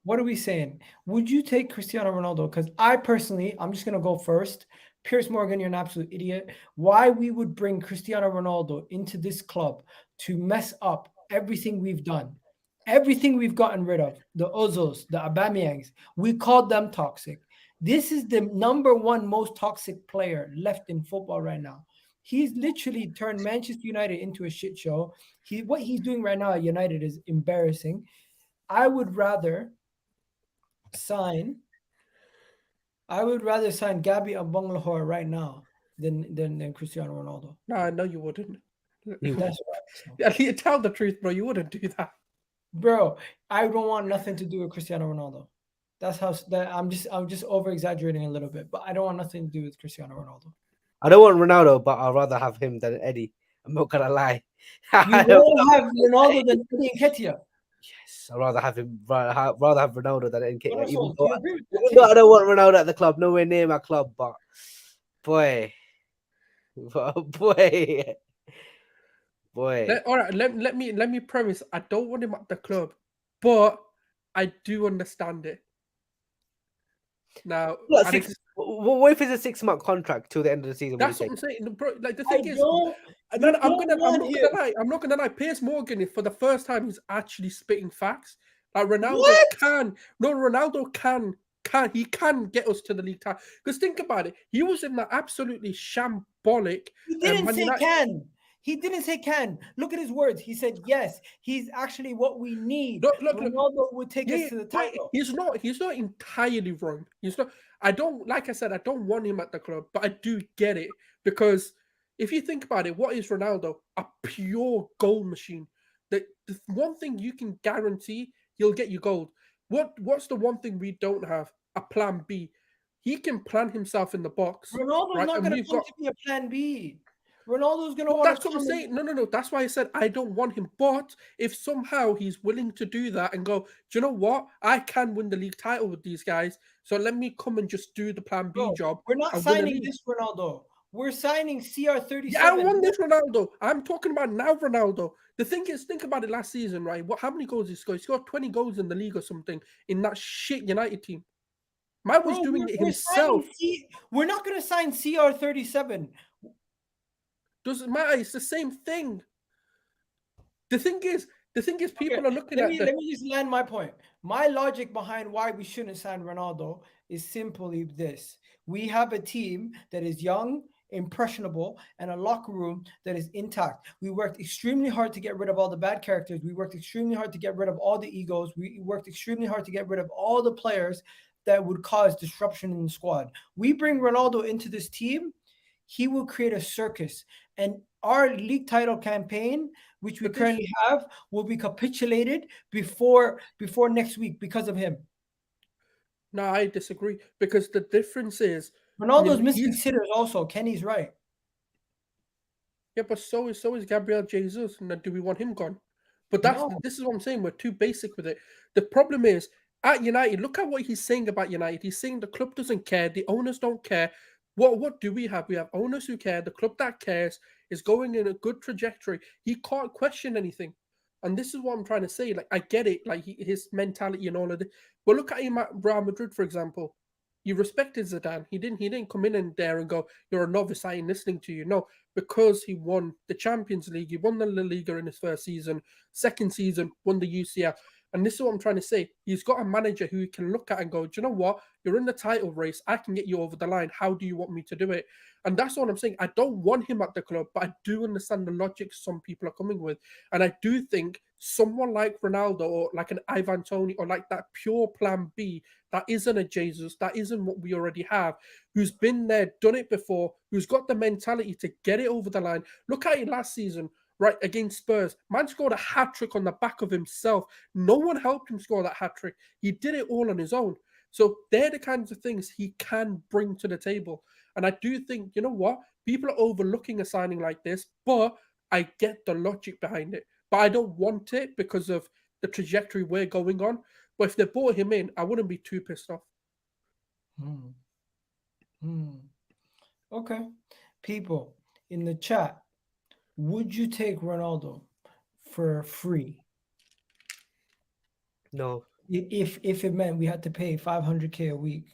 What are we saying? Would you take Cristiano Ronaldo? Because I personally, I'm just going to go first. Piers Morgan, you're an absolute idiot. Why we would bring Cristiano Ronaldo into this club to mess up everything we've done, everything we've gotten rid of, the Ozils, the Aubameyangs, we called them toxic. This is the number 1 most toxic player left in football right now. He's literally turned Manchester United into a shit show. What he's doing right now at United is embarrassing. I would rather sign Gabby Abonglahor right now than Cristiano Ronaldo. No, I know you wouldn't. That's right. You tell the truth, bro. You wouldn't do that, bro. I don't want nothing to do with Cristiano Ronaldo. I'm just over exaggerating a little bit, but I don't want nothing to do with Cristiano Ronaldo. I don't want Ronaldo, but I'd rather have him than Eddie. I'm not gonna lie. You don't have Ronaldo than Eddie Nketiah. Yes, I'd rather have him. Rather have Ronaldo than Nketiah. Even though I don't want Ronaldo at the club, nowhere near my club. But boy. All right, let me premise. I don't want him at the club, but I do understand it. Now, What if it's a 6-month contract till the end of the season? That's what I'm saying, bro. Like the thing is, I'm not gonna lie. I'm not gonna lie. Piers Morgan, for the first time, he's actually spitting facts. Like Ronaldo can get us to the league title. Because think about it, he was in the absolutely shambolic. He didn't say can. He didn't say can. Look at his words. He said yes. He's actually what we need. Look. Ronaldo would take us to the title. He's not entirely wrong. He's not. I don't want him at the club, but I do get it, because if you think about it, what is Ronaldo? A pure goal machine. The one thing you can guarantee, he'll get you gold. What's the one thing we don't have? A plan B. He can plan himself in the box. Ronaldo's not going to come to be a plan B. Ronaldo's going to want to. That's what I'm saying. No. That's why I said I don't want him. But if somehow he's willing to do that and go, do you know what? I can win the league title with these guys. So let me come and just do the plan B job. We're not signing this Ronaldo. We're signing CR37. Yeah, I want this Ronaldo. I'm talking about now Ronaldo. The thing is, think about it last season, right? How many goals he scored? He scored 20 goals in the league or something in that shit United team. Man was doing it himself. We're not going to sign CR37. Doesn't matter. It's the same thing. The thing is, people are looking at. Let me just land my point. My logic behind why we shouldn't sign Ronaldo is simply this: we have a team that is young, impressionable, and a locker room that is intact. We worked extremely hard to get rid of all the bad characters. We worked extremely hard to get rid of all the egos. We worked extremely hard to get rid of all the players that would cause disruption in the squad. We bring Ronaldo into this team, he will create a circus. And our league title campaign, which we currently have, will be capitulated before next week because of him. No, I disagree, because the difference is Ronaldo's missing sitters also. Kenny's right. Yeah, but so is Gabriel Jesus. Now, do we want him gone? But this is what I'm saying. We're too basic with it. The problem is at United, look at what he's saying about United. He's saying the club doesn't care, the owners don't care. What do we have? We have owners who care. The club that cares is going in a good trajectory. He can't question anything. And this is what I'm trying to say. Like, I get it, like his mentality and all of this. But look at him at Real Madrid, for example. You respected Zidane. He didn't come in there and go, you're a novice, I ain't listening to you. No, because he won the Champions League, he won the La Liga in his first season, second season, won the UCL. And this is what I'm trying to say. He's got a manager who he can look at and go, do you know what? You're in the title race. I can get you over the line. How do you want me to do it? And that's what I'm saying. I don't want him at the club, but I do understand the logic some people are coming with. And I do think someone like Ronaldo or like an Ivan Toney or like that pure plan B, that isn't a Jesus, that isn't what we already have, who's been there, done it before, who's got the mentality to get it over the line. Look at it last season. Right, against Spurs. Man scored a hat-trick on the back of himself. No one helped him score that hat-trick. He did it all on his own. So they're the kinds of things he can bring to the table. And I do think, you know what? People are overlooking a signing like this, but I get the logic behind it. But I don't want it because of the trajectory we're going on. But if they brought him in, I wouldn't be too pissed off. Okay. People in the chat, would you take Ronaldo for free? No. If it meant we had to pay $500K a week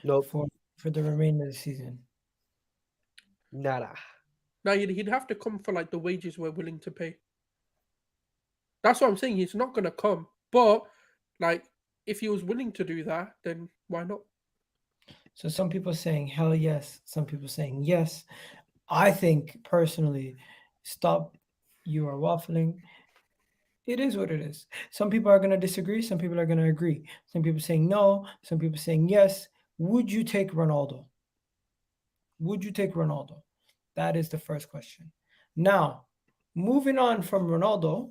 for the remainder of the season? Nada. Now he'd have to come for like the wages we're willing to pay. That's what I'm saying. He's not going to come. But like, if he was willing to do that, then why not? So some people are saying hell yes. Some people are saying yes. I think personally, stop. You are waffling. It is what it is. Some people are going to disagree. Some people are going to agree. Some people saying no. Some people saying yes. Would you take Ronaldo? Would you take Ronaldo? That is the first question. Now, moving on from Ronaldo,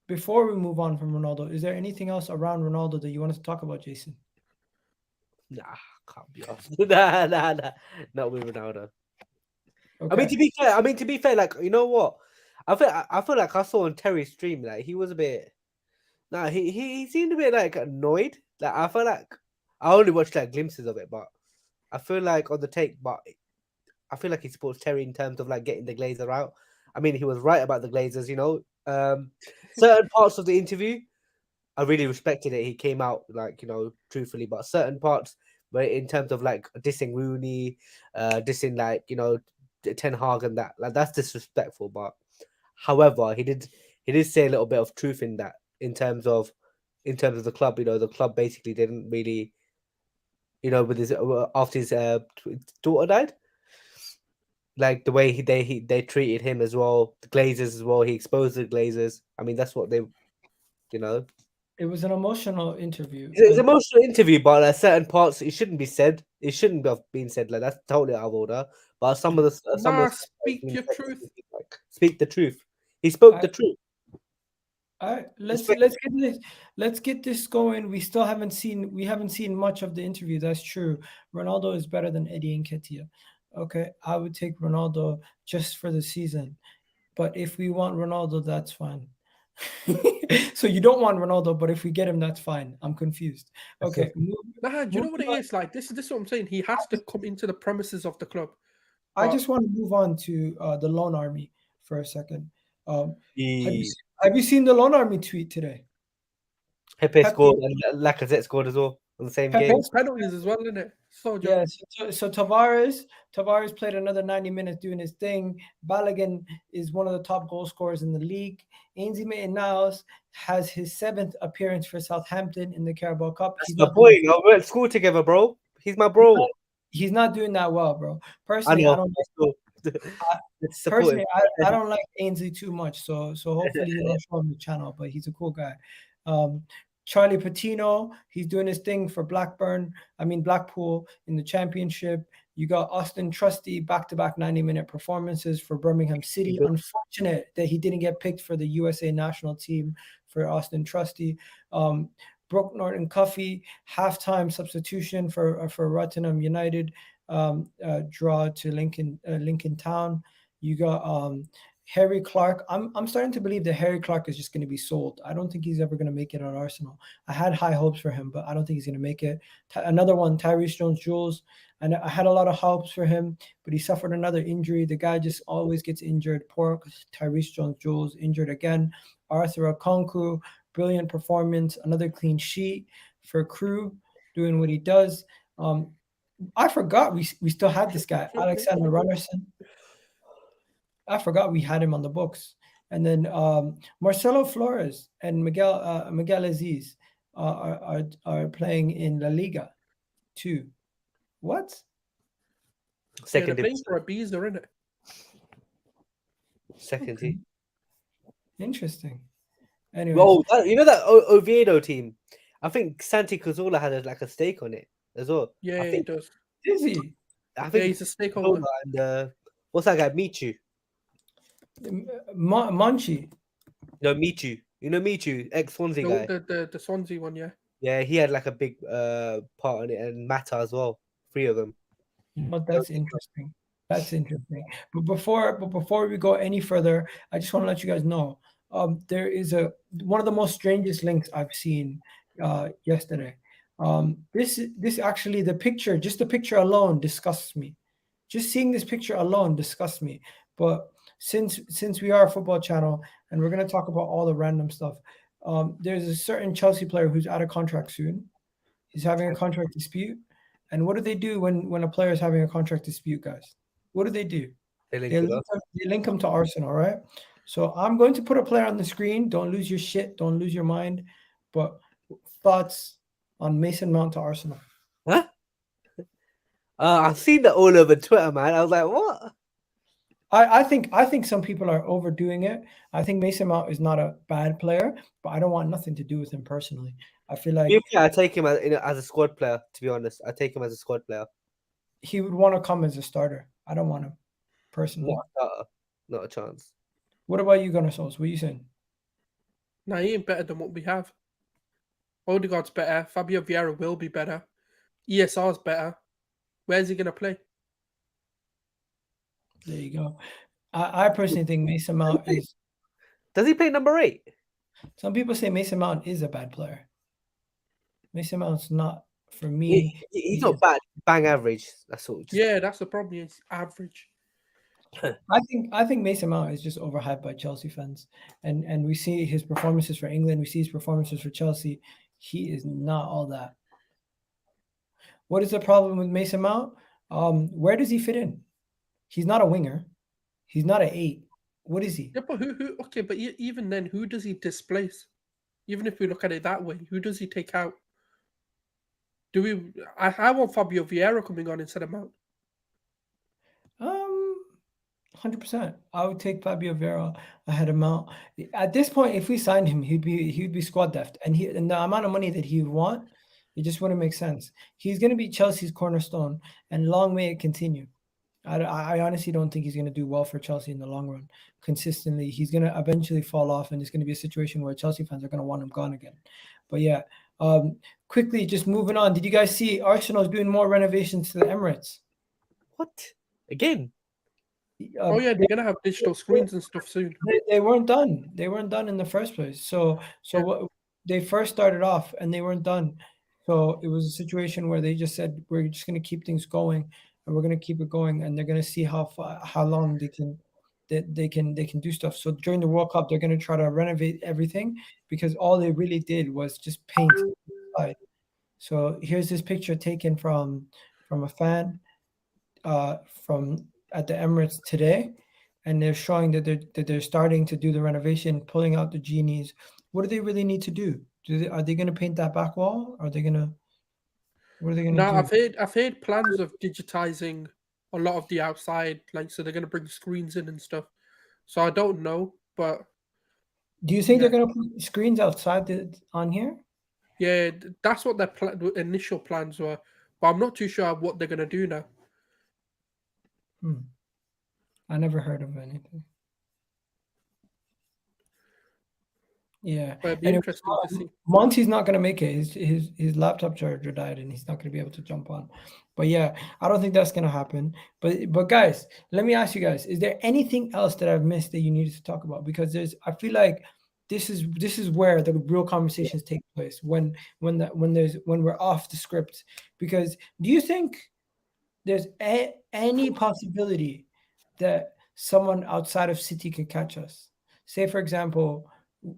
before we move on from Ronaldo, is there anything else around Ronaldo that you want us to talk about, Jason? Nah, can't be off. Nah. Not with Ronaldo. Okay. I mean, to be fair, like, you know what? I feel like I saw on Terry's stream, like, he was a bit. Nah, he seemed a bit like annoyed. Like, I feel like I only watched like glimpses of it, but I feel like on the take, but I feel like he supports Terry in terms of like getting the Glazer out. I mean, he was right about the Glazers, you know. Certain parts of the interview, I really respected it. He came out like, you know, truthfully, but certain parts but in terms of like dissing Rooney, dissing like Ten Hag and that, like that's disrespectful. But however, he did say a little bit of truth in that in terms of the club. The club basically didn't really, with his after his daughter died, like the way they treated him as well, the Glazers as well. He exposed the Glazers. I mean, that's what they, It was an emotional interview. It's an emotional interview, but at certain parts it shouldn't be said. It shouldn't have been said. Like that's totally out of order. But some of the speak your truth. Speak the truth. He spoke the truth. All right, let's get this going. We haven't seen much of the interview. That's true. Ronaldo is better than Eddie Nketiah. Okay, I would take Ronaldo just for the season. But if we want Ronaldo, that's fine. So you don't want Ronaldo, but if we get him, that's fine. I'm confused. Okay. Nah, do you know what it is? Like this is what I'm saying. He has to come into the premises of the club. I just want to move on to the loan army for a second. Have you seen the loan army tweet today? Pepe scored and Lacazette scored as well on the same game. Penalties as well, isn't it? So Tavares played another 90 minutes doing his thing. Balogun is one of the top goal scorers in the league. Ainsley Maitland-Niles has his 7th appearance for Southampton in the Carabao Cup. That's my boy. We went to school together, bro. He's my bro. He's not doing that well, bro. Personally, I don't like Ainsley too much. So hopefully he'll show him the channel. But he's a cool guy. Charlie Patino, he's doing his thing for Blackpool in the Championship. You got Austin Trusty, back-to-back 90-minute performances for Birmingham City. Unfortunate that he didn't get picked for the USA national team for Austin Trusty. Brooke Norton-Cuffy, halftime substitution for Rotherham United, draw to Lincoln Town. You got Harry Clark. I'm starting to believe that Harry Clark is just going to be sold. I don't think he's ever going to make it at Arsenal. I had high hopes for him, but I don't think he's going to make it. Another one, Tyrese Jones-Jules. And I had a lot of hopes for him, but he suffered another injury. The guy just always gets injured. Poor Tyrese Jones-Jules injured again. Arthur Okonkwo, brilliant performance. Another clean sheet for Crew, doing what he does. I forgot we still had this guy, Alexander Runnerson. I forgot we had him on the books. And then Marcelo Flores and Miguel Aziz are playing in La Liga too. What? Second they're playing for Ibiza, isn't it? Second team. Interesting. Anyway, that Oviedo team. I think Santi Cazorla had a stake on it as well. Yeah, he does. Is he? I think he's a stakeholder. And what's that guy? Michu. Monchi. No, Michu. You know Michu, ex-Swansea guy. The Swansea one, yeah. Yeah, he had a big part on it, and Mata as well. 3 of them. But that's interesting. That's interesting. But before we go any further, I just want to let you guys know there is one of the most strangest links I've seen yesterday. This actually, the picture alone disgusts me. Just seeing this picture alone disgusts me. But since we are a football channel and we're going to talk about all the random stuff, there's a certain Chelsea player who's out of contract soon. He's having a contract dispute. And what do they do when a player is having a contract dispute, guys? What do? They link him to Arsenal, right? So I'm going to put a player on the screen. Don't lose your shit. Don't lose your mind. But thoughts on Mason Mount to Arsenal? Huh? I've seen that all over Twitter, man. I was like, what? I think some people are overdoing it. I think Mason Mount is not a bad player, but I don't want nothing to do with him personally. I feel like I take him as a squad player. To be honest, I take him as a squad player. He would want to come as a starter. I don't want him personally. Not a chance. What about you, Gunnar Souls? What are you saying? No, he ain't better than what we have. Odegaard's better. Fabio Vieira will be better. ESR's better. Where's he going to play? There you go. I personally think Mason Mount is... Does he play number 8? Some people say Mason Mount is a bad player. Mason Mount's not, for me... He's not bad. Bang average. That's all. Yeah, that's the problem. He's average. I think Mason Mount is just overhyped by Chelsea fans. And we see his performances for England. We see his performances for Chelsea. He is not all that. What is the problem with Mason Mount? Where does he fit in? He's not a winger. He's not an 8. What is he? Yeah, but who? Okay, but even then, who does he displace? Even if we look at it that way, who does he take out? Do we? I want Fabio Vieira coming on instead of Mount. 100%. I would take Fabio Vieira ahead of Mount. At this point, if we signed him, he'd be squad depth, and the amount of money that he would want, it just wouldn't make sense. He's going to be Chelsea's cornerstone, and long may it continue. I honestly don't think he's going to do well for Chelsea in the long run. Consistently, he's going to eventually fall off, and it's going to be a situation where Chelsea fans are going to want him gone again. But yeah, quickly, just moving on. Did you guys see Arsenal's doing more renovations to the Emirates? What? Again? Oh yeah, they're gonna have digital screens and stuff soon. They weren't done. They weren't done in the first place. So what they first started off and they weren't done. So it was a situation where they just said we're just going to keep things going and we're going to keep it going, and they're going to see how long they can do stuff. So during the World Cup, they're going to try to renovate everything because all they really did was just paint inside. So here's this picture taken from a fan from at the Emirates today, and they're showing that they're starting to do the renovation, pulling out the genies. What do they really need to do? Are they going to paint that back wall? Are they going to? What are they going to do? I've heard plans of digitizing a lot of the outside, like so they're going to bring screens in and stuff. So I don't know, but do you think they're going to put screens outside on here? Yeah, that's what their initial plans were, but I'm not too sure what they're going to do now. I never heard of anything. Yeah, but it'd be interesting to see. Monty's not going to make it. His laptop charger died, and he's not going to be able to jump on. But yeah, I don't think that's going to happen. But guys, let me ask you guys: is there anything else that I've missed that you needed to talk about? Because I feel like this is where the real conversations take place when we're off the script. Because do you think there's any possibility that someone outside of City could catch us? Say, for example,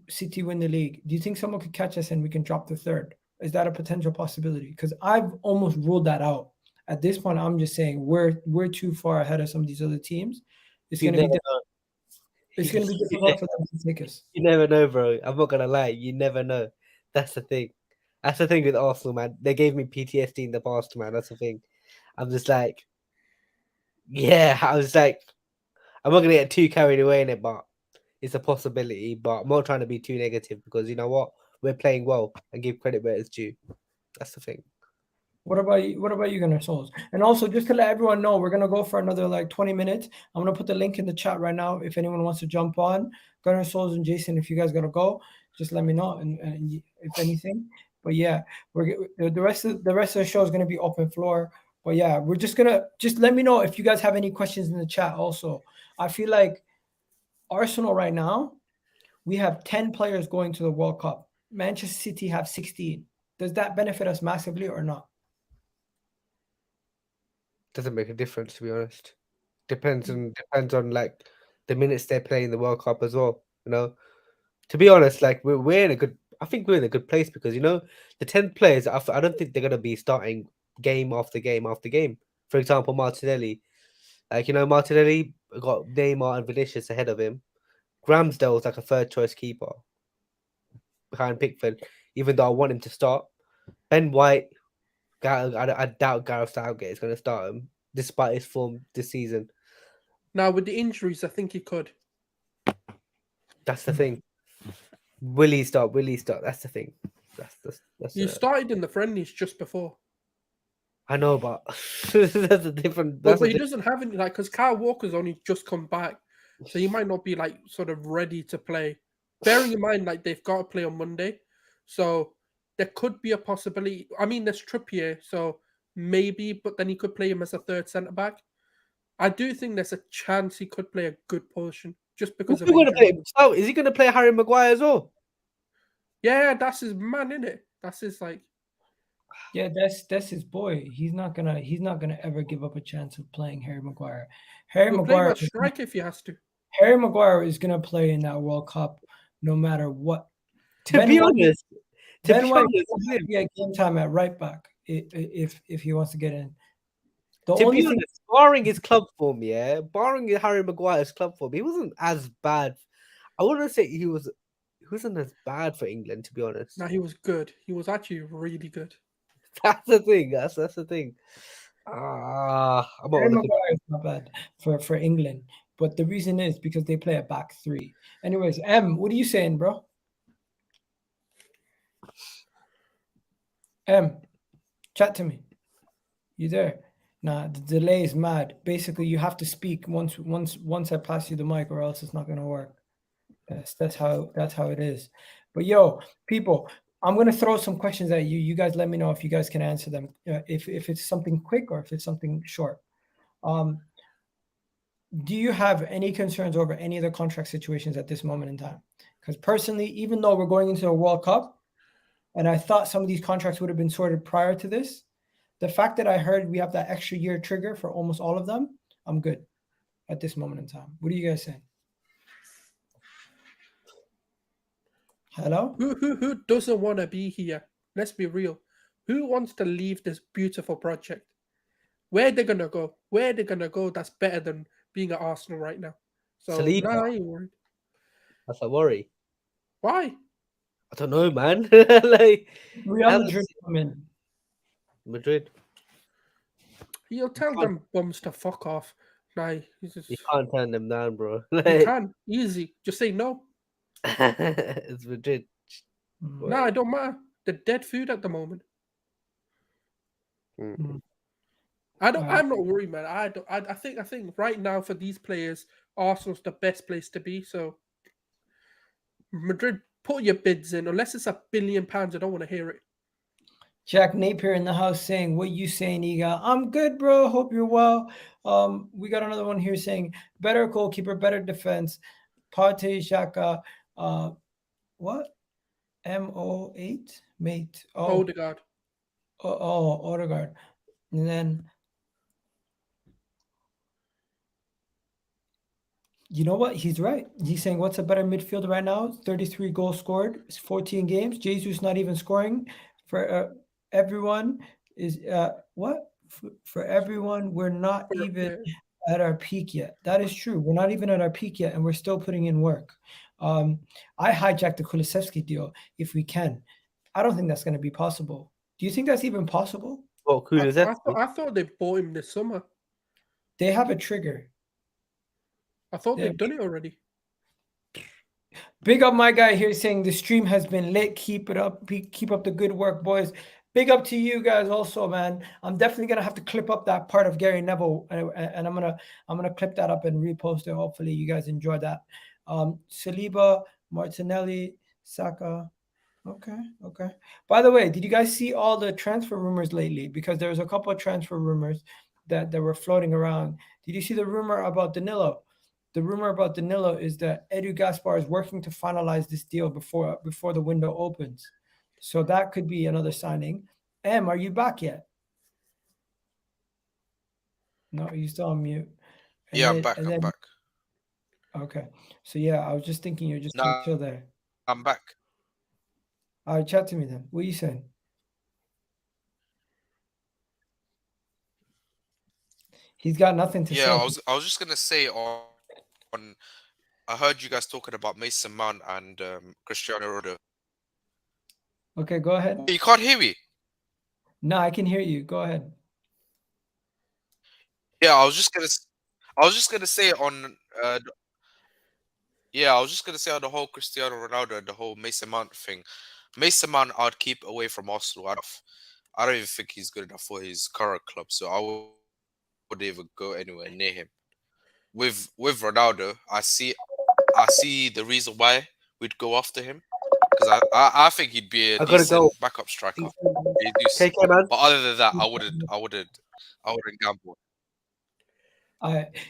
City win the league. Do you think someone could catch us and we can drop the third? Is that a potential possibility? Because I've almost ruled that out. At this point, I'm just saying we're too far ahead of some of these other teams. It's going to be difficult. It's going to be difficult for them to take us. You never know, bro. I'm not going to lie. You never know. That's the thing. That's the thing with Arsenal, man. They gave me PTSD in the past, man. That's the thing. I'm just like, yeah, I was like, I'm not going to get too carried away in it, but it's a possibility. But I'm not trying to be too negative because you know what? We're playing well and give credit where it's due. That's the thing. What about you, Gunnar Souls? And also, just to let everyone know, we're gonna go for another like 20 minutes. I'm gonna put the link in the chat right now if anyone wants to jump on. Gunnar Souls and Jason, if you guys gotta go, just let me know and if anything. But yeah, the rest of the show is gonna be open floor. But yeah, we're just let me know if you guys have any questions in the chat. Also, I feel like Arsenal right now, we have 10 players going to the World Cup. Manchester City have 16. Does that benefit us massively or not? Doesn't make a difference, to be honest. Depends on like the minutes they're playing the World Cup as well. You know, to be honest, like we're in a good. I think we're in a good place because you know the 10 players. I don't think they're gonna be starting game after game after game. For example, Martinelli. Like you know, Martinelli got Neymar and Vinicius ahead of him. Ramsdale's like a third choice keeper behind Pickford, even though I want him to start. Ben White. I doubt Gareth Southgate is going to start him, despite his form this season. Now, with the injuries, I think he could. That's the thing. Will he start? That's the thing. You started in the friendlies just before. I know, but that's a different. But he doesn't have any, like, because Kyle Walker's only just come back, so he might not be, like, sort of ready to play. Bearing in mind, like, they've got to play on Monday, so there could be a possibility. I mean, there's Trippier, so maybe, but then he could play him as a third centre back. I do think there's a chance he could play a good portion just because of. Is he going to play Harry Maguire as well? Yeah, that's his man, isn't it? That's his like. Yeah, that's his boy. He's not gonna ever give up a chance of playing Harry Maguire. He'll play a striker if he has to. Harry Maguire is gonna play in that World Cup no matter what. To be honest. Ben White will be at game time at right back. if he wants to get in. The To only be thing, honest, barring his club form, yeah, barring Harry Maguire's club form, he wasn't as bad. I wouldn't say he wasn't as bad for England, to be honest. No, he was good. He was actually really good. That's the thing. That's the thing. I'm not Harry gonna Maguire is not bad for England, but the reason is because they play a back three. Anyways, what are you saying, bro? Chat to me. You there? Nah, the delay is mad. Basically, you have to speak once I pass you the mic, or else it's not gonna work. That's how it is. But yo, people, I'm gonna throw some questions at you. You guys let me know if you guys can answer them. If it's something quick or if it's something short. Do you have any concerns over any of the contract situations at this moment in time? Because personally, even though we're going into a World Cup, and I thought some of these contracts would have been sorted prior to this, the fact that I heard we have that extra year trigger for almost all of them, I'm good at this moment in time. What are you guys saying? Hello? Who doesn't want to be here? Let's be real. Who wants to leave this beautiful project? Where they gonna go? Where they gonna go? That's better than being at Arsenal right now. So Saliba. nah, I ain't worried. That's a worry. Why? I don't know, man. Like Real Madrid come in. Madrid. He'll tell them bums to fuck off. Nah, You can't turn them down, bro. You can easy. Just say no. It's Madrid. Nah, it don't matter. They're dead food at the moment. I'm not worried, man. I think right now for these players, Arsenal's the best place to be. So Madrid, put your bids in. Unless it's £1 billion, I don't want to hear it. Jack Napier in the house saying, what you saying, Egal? I'm good, bro. Hope you're well. We got another one here saying, better goalkeeper, better defense. Partey, Xhaka, what? MO8? Mate. Oh. Odegaard. Odegaard. And then, you know what? He's right. He's saying, what's a better midfielder right now? 33 goals scored, 14 games. Jesus not even scoring for everyone is what? For everyone, we're not even at our peak yet. That is true. We're not even at our peak yet, and we're still putting in work. I hijacked the Kulusevski deal if we can. I don't think that's going to be possible. Do you think that's even possible? Well, Kulusevski. I thought they bought him this summer. They have a trigger. I thought they'd done it already. Big up my guy here saying the stream has been lit. Keep it up. Keep up the good work, boys. Big up to you guys also, man. I'm definitely gonna have to clip up that part of Gary Neville, and I'm gonna clip that up and repost it. Hopefully, you guys enjoy that. Saliba, Martinelli, Saka. Okay. By the way, did you guys see all the transfer rumors lately? Because there was a couple of transfer rumors that were floating around. Did you see the rumor about Danilo? The rumor about Danilo is that Edu Gaspar is working to finalize this deal before the window opens. So that could be another signing. Are you back yet? No, you still on mute. I'm back. Okay. So yeah, I was just thinking you're just chill there. I'm back. All right, chat to me then. What are you saying? He's got nothing to say. Yeah, I was just gonna say on I heard you guys talking about Mason Mount and Cristiano Ronaldo. Okay, go ahead. You can't hear me? No, I can hear you. Go ahead. Yeah, I was just gonna say on on the whole Cristiano Ronaldo and the whole Mason Mount thing. Mason Mount I'd keep away from Arsenal. I don't even think he's good enough for his current club, so I wouldn't even go anywhere near him. With Ronaldo, I see the reason why we'd go after him, because I think he'd be a decent backup striker. But other than that, I wouldn't gamble.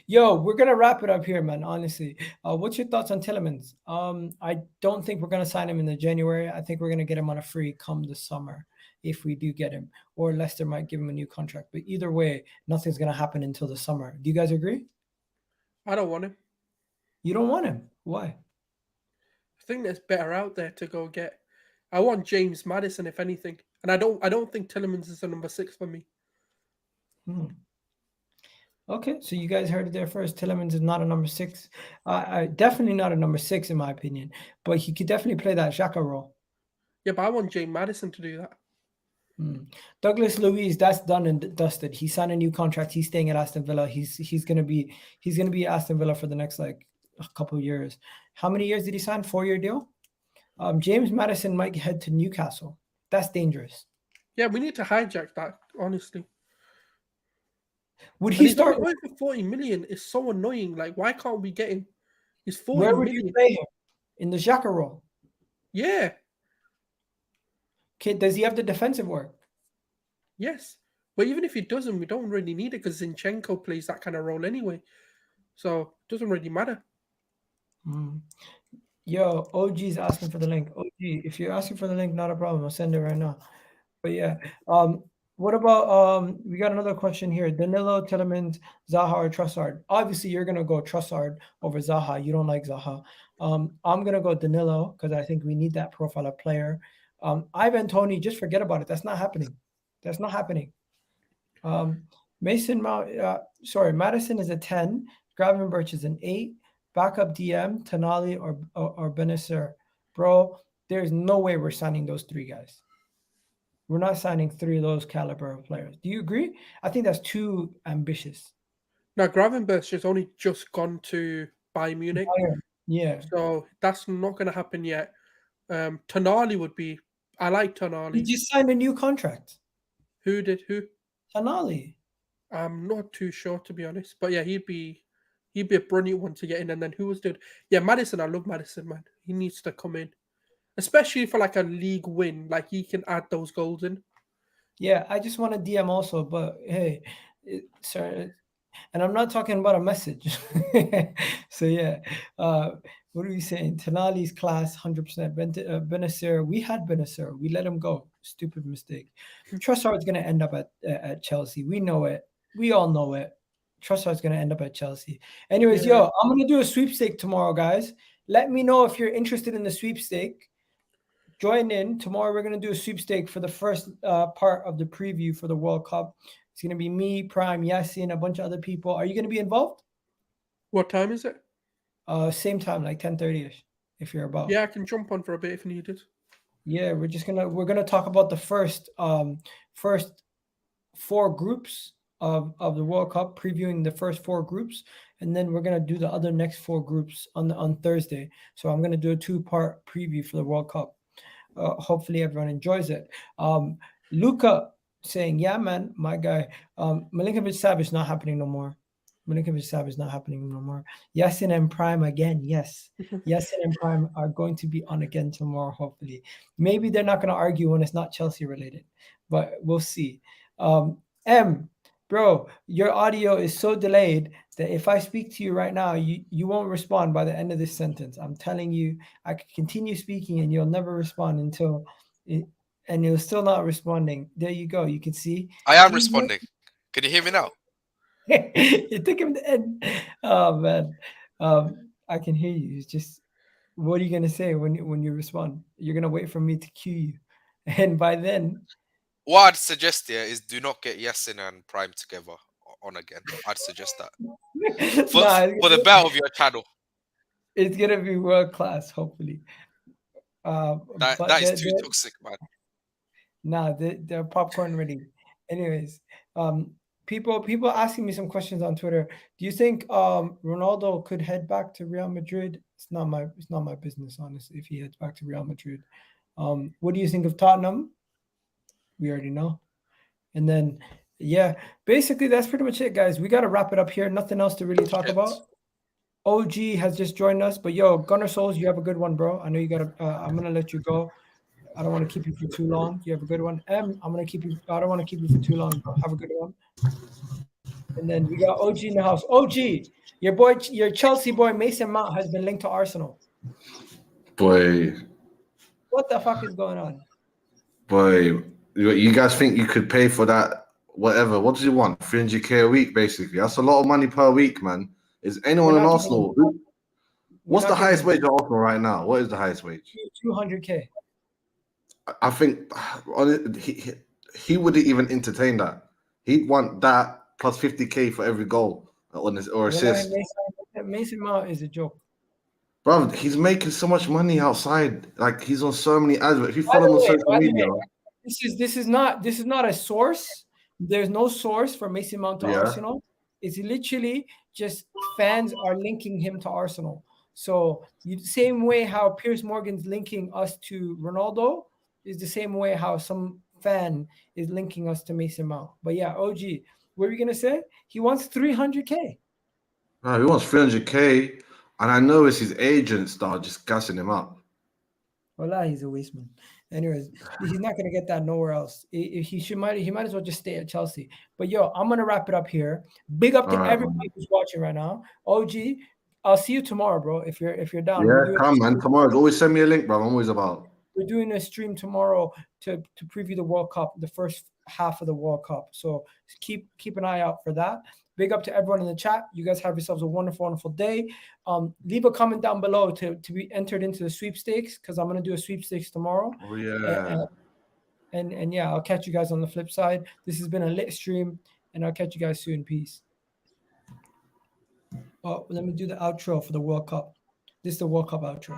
Yo, we're gonna wrap it up here, man. Honestly, what's your thoughts on Tielemans? I don't think we're gonna sign him in the January. I think we're gonna get him on a free come the summer if we do get him, or Leicester might give him a new contract. But either way, nothing's gonna happen until the summer. Do you guys agree? I don't want him. You don't want him? Why? I think there's better out there to go get. I want James Maddison, if anything, and I don't think Tielemans is a number 6 for me. Okay, so you guys heard it there first. Tielemans is not a number 6. Definitely not a number 6 in my opinion, but he could definitely play that Xhaka role. Yeah, but I want James Maddison to do that. Douglas Luiz, that's done and dusted. He signed a new contract. He's staying at Aston Villa. He's gonna be Aston Villa for the next like a couple of years. How many years did he sign? 4-year deal. James Maddison might head to Newcastle. That's dangerous. Yeah, we need to hijack that, honestly. Would he he's start only for 40 million? It's so annoying. Like, why can't we get him? He's 40 Where would million. you play him? In the Xhaka role? Yeah. Okay, does he have the defensive work? Yes. But even if he doesn't, we don't really need it because Zinchenko plays that kind of role anyway. So it doesn't really matter. Yo, OG's asking for the link. OG, if you're asking for the link, not a problem. I'll send it right now. But yeah, what about we got another question here. Danilo, Tielemans, Zaha, or Trossard? Obviously, you're gonna go Trossard over Zaha. You don't like Zaha. I'm gonna go Danilo because I think we need that profile of player. Ivan Toney, just forget about it. That's not happening. That's not happening. Mason Mount, Madison is a 10. Gravenberch is an 8. Backup DM, Tonali or Benacer. Bro, there's no way we're signing those 3 guys. We're not signing 3 of those caliber of players. Do you agree? I think that's too ambitious. Now, Gravenberch has only just gone to Bayern Munich. Yeah. So that's not going to happen yet. Tonali would be. I like Tonali. He just signed a new contract. Who did? Who? Tonali. I'm not too sure, to be honest. But yeah, he'd be a brilliant one to get in. And then who was good? Yeah, Maddison. I love Maddison, man. He needs to come in. Especially for like a league win. Like he can add those goals in. Yeah, I just want to DM also. But hey, sorry. And I'm not talking about a message. So yeah, what are we saying? Tonali's class, 100%. Benacer, we had Benacer. We let him go. Stupid mistake. Trossard's going to end up at Chelsea. We know it. We all know it. Trossard's going to end up at Chelsea. Anyways, yo, I'm going to do a sweepstake tomorrow, guys. Let me know if you're interested in the sweepstake. Join in. Tomorrow we're going to do a sweepstake for the first part of the preview for the World Cup. It's going to be me, Prime, Yasin, a bunch of other people. Are you going to be involved? What time is it? Same time, like 10:30ish, if you're about. Yeah, I can jump on for a bit if needed. Yeah, we're gonna talk about the first 4 groups of the World Cup, previewing the first 4 groups, and then we're gonna do the other next 4 groups on Thursday. So I'm gonna do a 2-part preview for the World Cup. Hopefully everyone enjoys it. Luca saying, yeah, man, my guy. Milinkovic-Savic not happening no more. Milinkovic-Savic not happening no more. Yasin and Prime again. Yes. Yasin and Prime are going to be on again tomorrow, hopefully. Maybe they're not going to argue when it's not Chelsea related, but we'll see. Bro, your audio is so delayed that if I speak to you right now, you won't respond by the end of this sentence. I'm telling you, I could continue speaking and you'll never respond and you're still not responding. There you go. You can see. I am responding. Can you hear me now? It took him to end. Oh man, I can hear you. It's just, what are you gonna say when you respond? You're gonna wait for me to cue you, and by then, what I'd suggest here is do not get Yasin and Prime together on again. I'd suggest that for the better of your channel. It's gonna be world class, hopefully. That is too toxic, man. Nah, they're popcorn ready. Anyways, people asking me some questions on Twitter. Do you think Ronaldo could head back to Real Madrid? It's not my business, honestly, if he heads back to Real Madrid. What do you think of Tottenham? We already know. And then, yeah, basically that's pretty much it, guys. We got to wrap it up here. Nothing else to really talk about. OG has just joined us, but yo, Gunnar Souls, you have a good one, bro. I know you got to, I'm going to let you go. I don't want to keep you for too long. You have a good one. I don't want to keep you for too long, bro. Have a good one. And then we got OG in the house. OG, your Chelsea boy, Mason Mount, has been linked to Arsenal. Boy. What the fuck is going on? Boy, you guys think you could pay for that, whatever? What does he want? 300k a week, basically. That's a lot of money per week, man. Is anyone in Arsenal? What's the highest wage at Arsenal right now? What is the highest wage? 200k. I think he wouldn't even entertain that. He'd want that plus 50K for every goal or assist. Mason Mount is a joke. Bro, he's making so much money outside. Like he's on so many ads. If you follow him on social media, this is not a source. There's no source for Mason Mount to Arsenal. It's literally just fans are linking him to Arsenal. So same way how Piers Morgan's linking us to Ronaldo is the same way how some fan is linking us to Mason Mount. But yeah, OG, what are you gonna say? He wants 300K. No, he wants 300K, and I know it's his agents that are just gassing him up. Well, he's a waste man. Anyways, he's not gonna get that nowhere else. He might as well just stay at Chelsea. But yo, I'm gonna wrap it up here. Big up to everybody who's watching right now. OG, I'll see you tomorrow, bro. If you're down. Yeah, come man. Tomorrow, always send me a link, bro. I'm always about. We're doing a stream tomorrow to preview the World Cup, the first half of the World Cup. So keep an eye out for that. Big up to everyone in the chat. You guys have yourselves a wonderful, wonderful day. Leave a comment down below to be entered into the sweepstakes because I'm going to do a sweepstakes tomorrow. Oh, yeah. And yeah, I'll catch you guys on the flip side. This has been a lit stream, and I'll catch you guys soon. Peace. Oh, let me do the outro for the World Cup. This is the World Cup outro.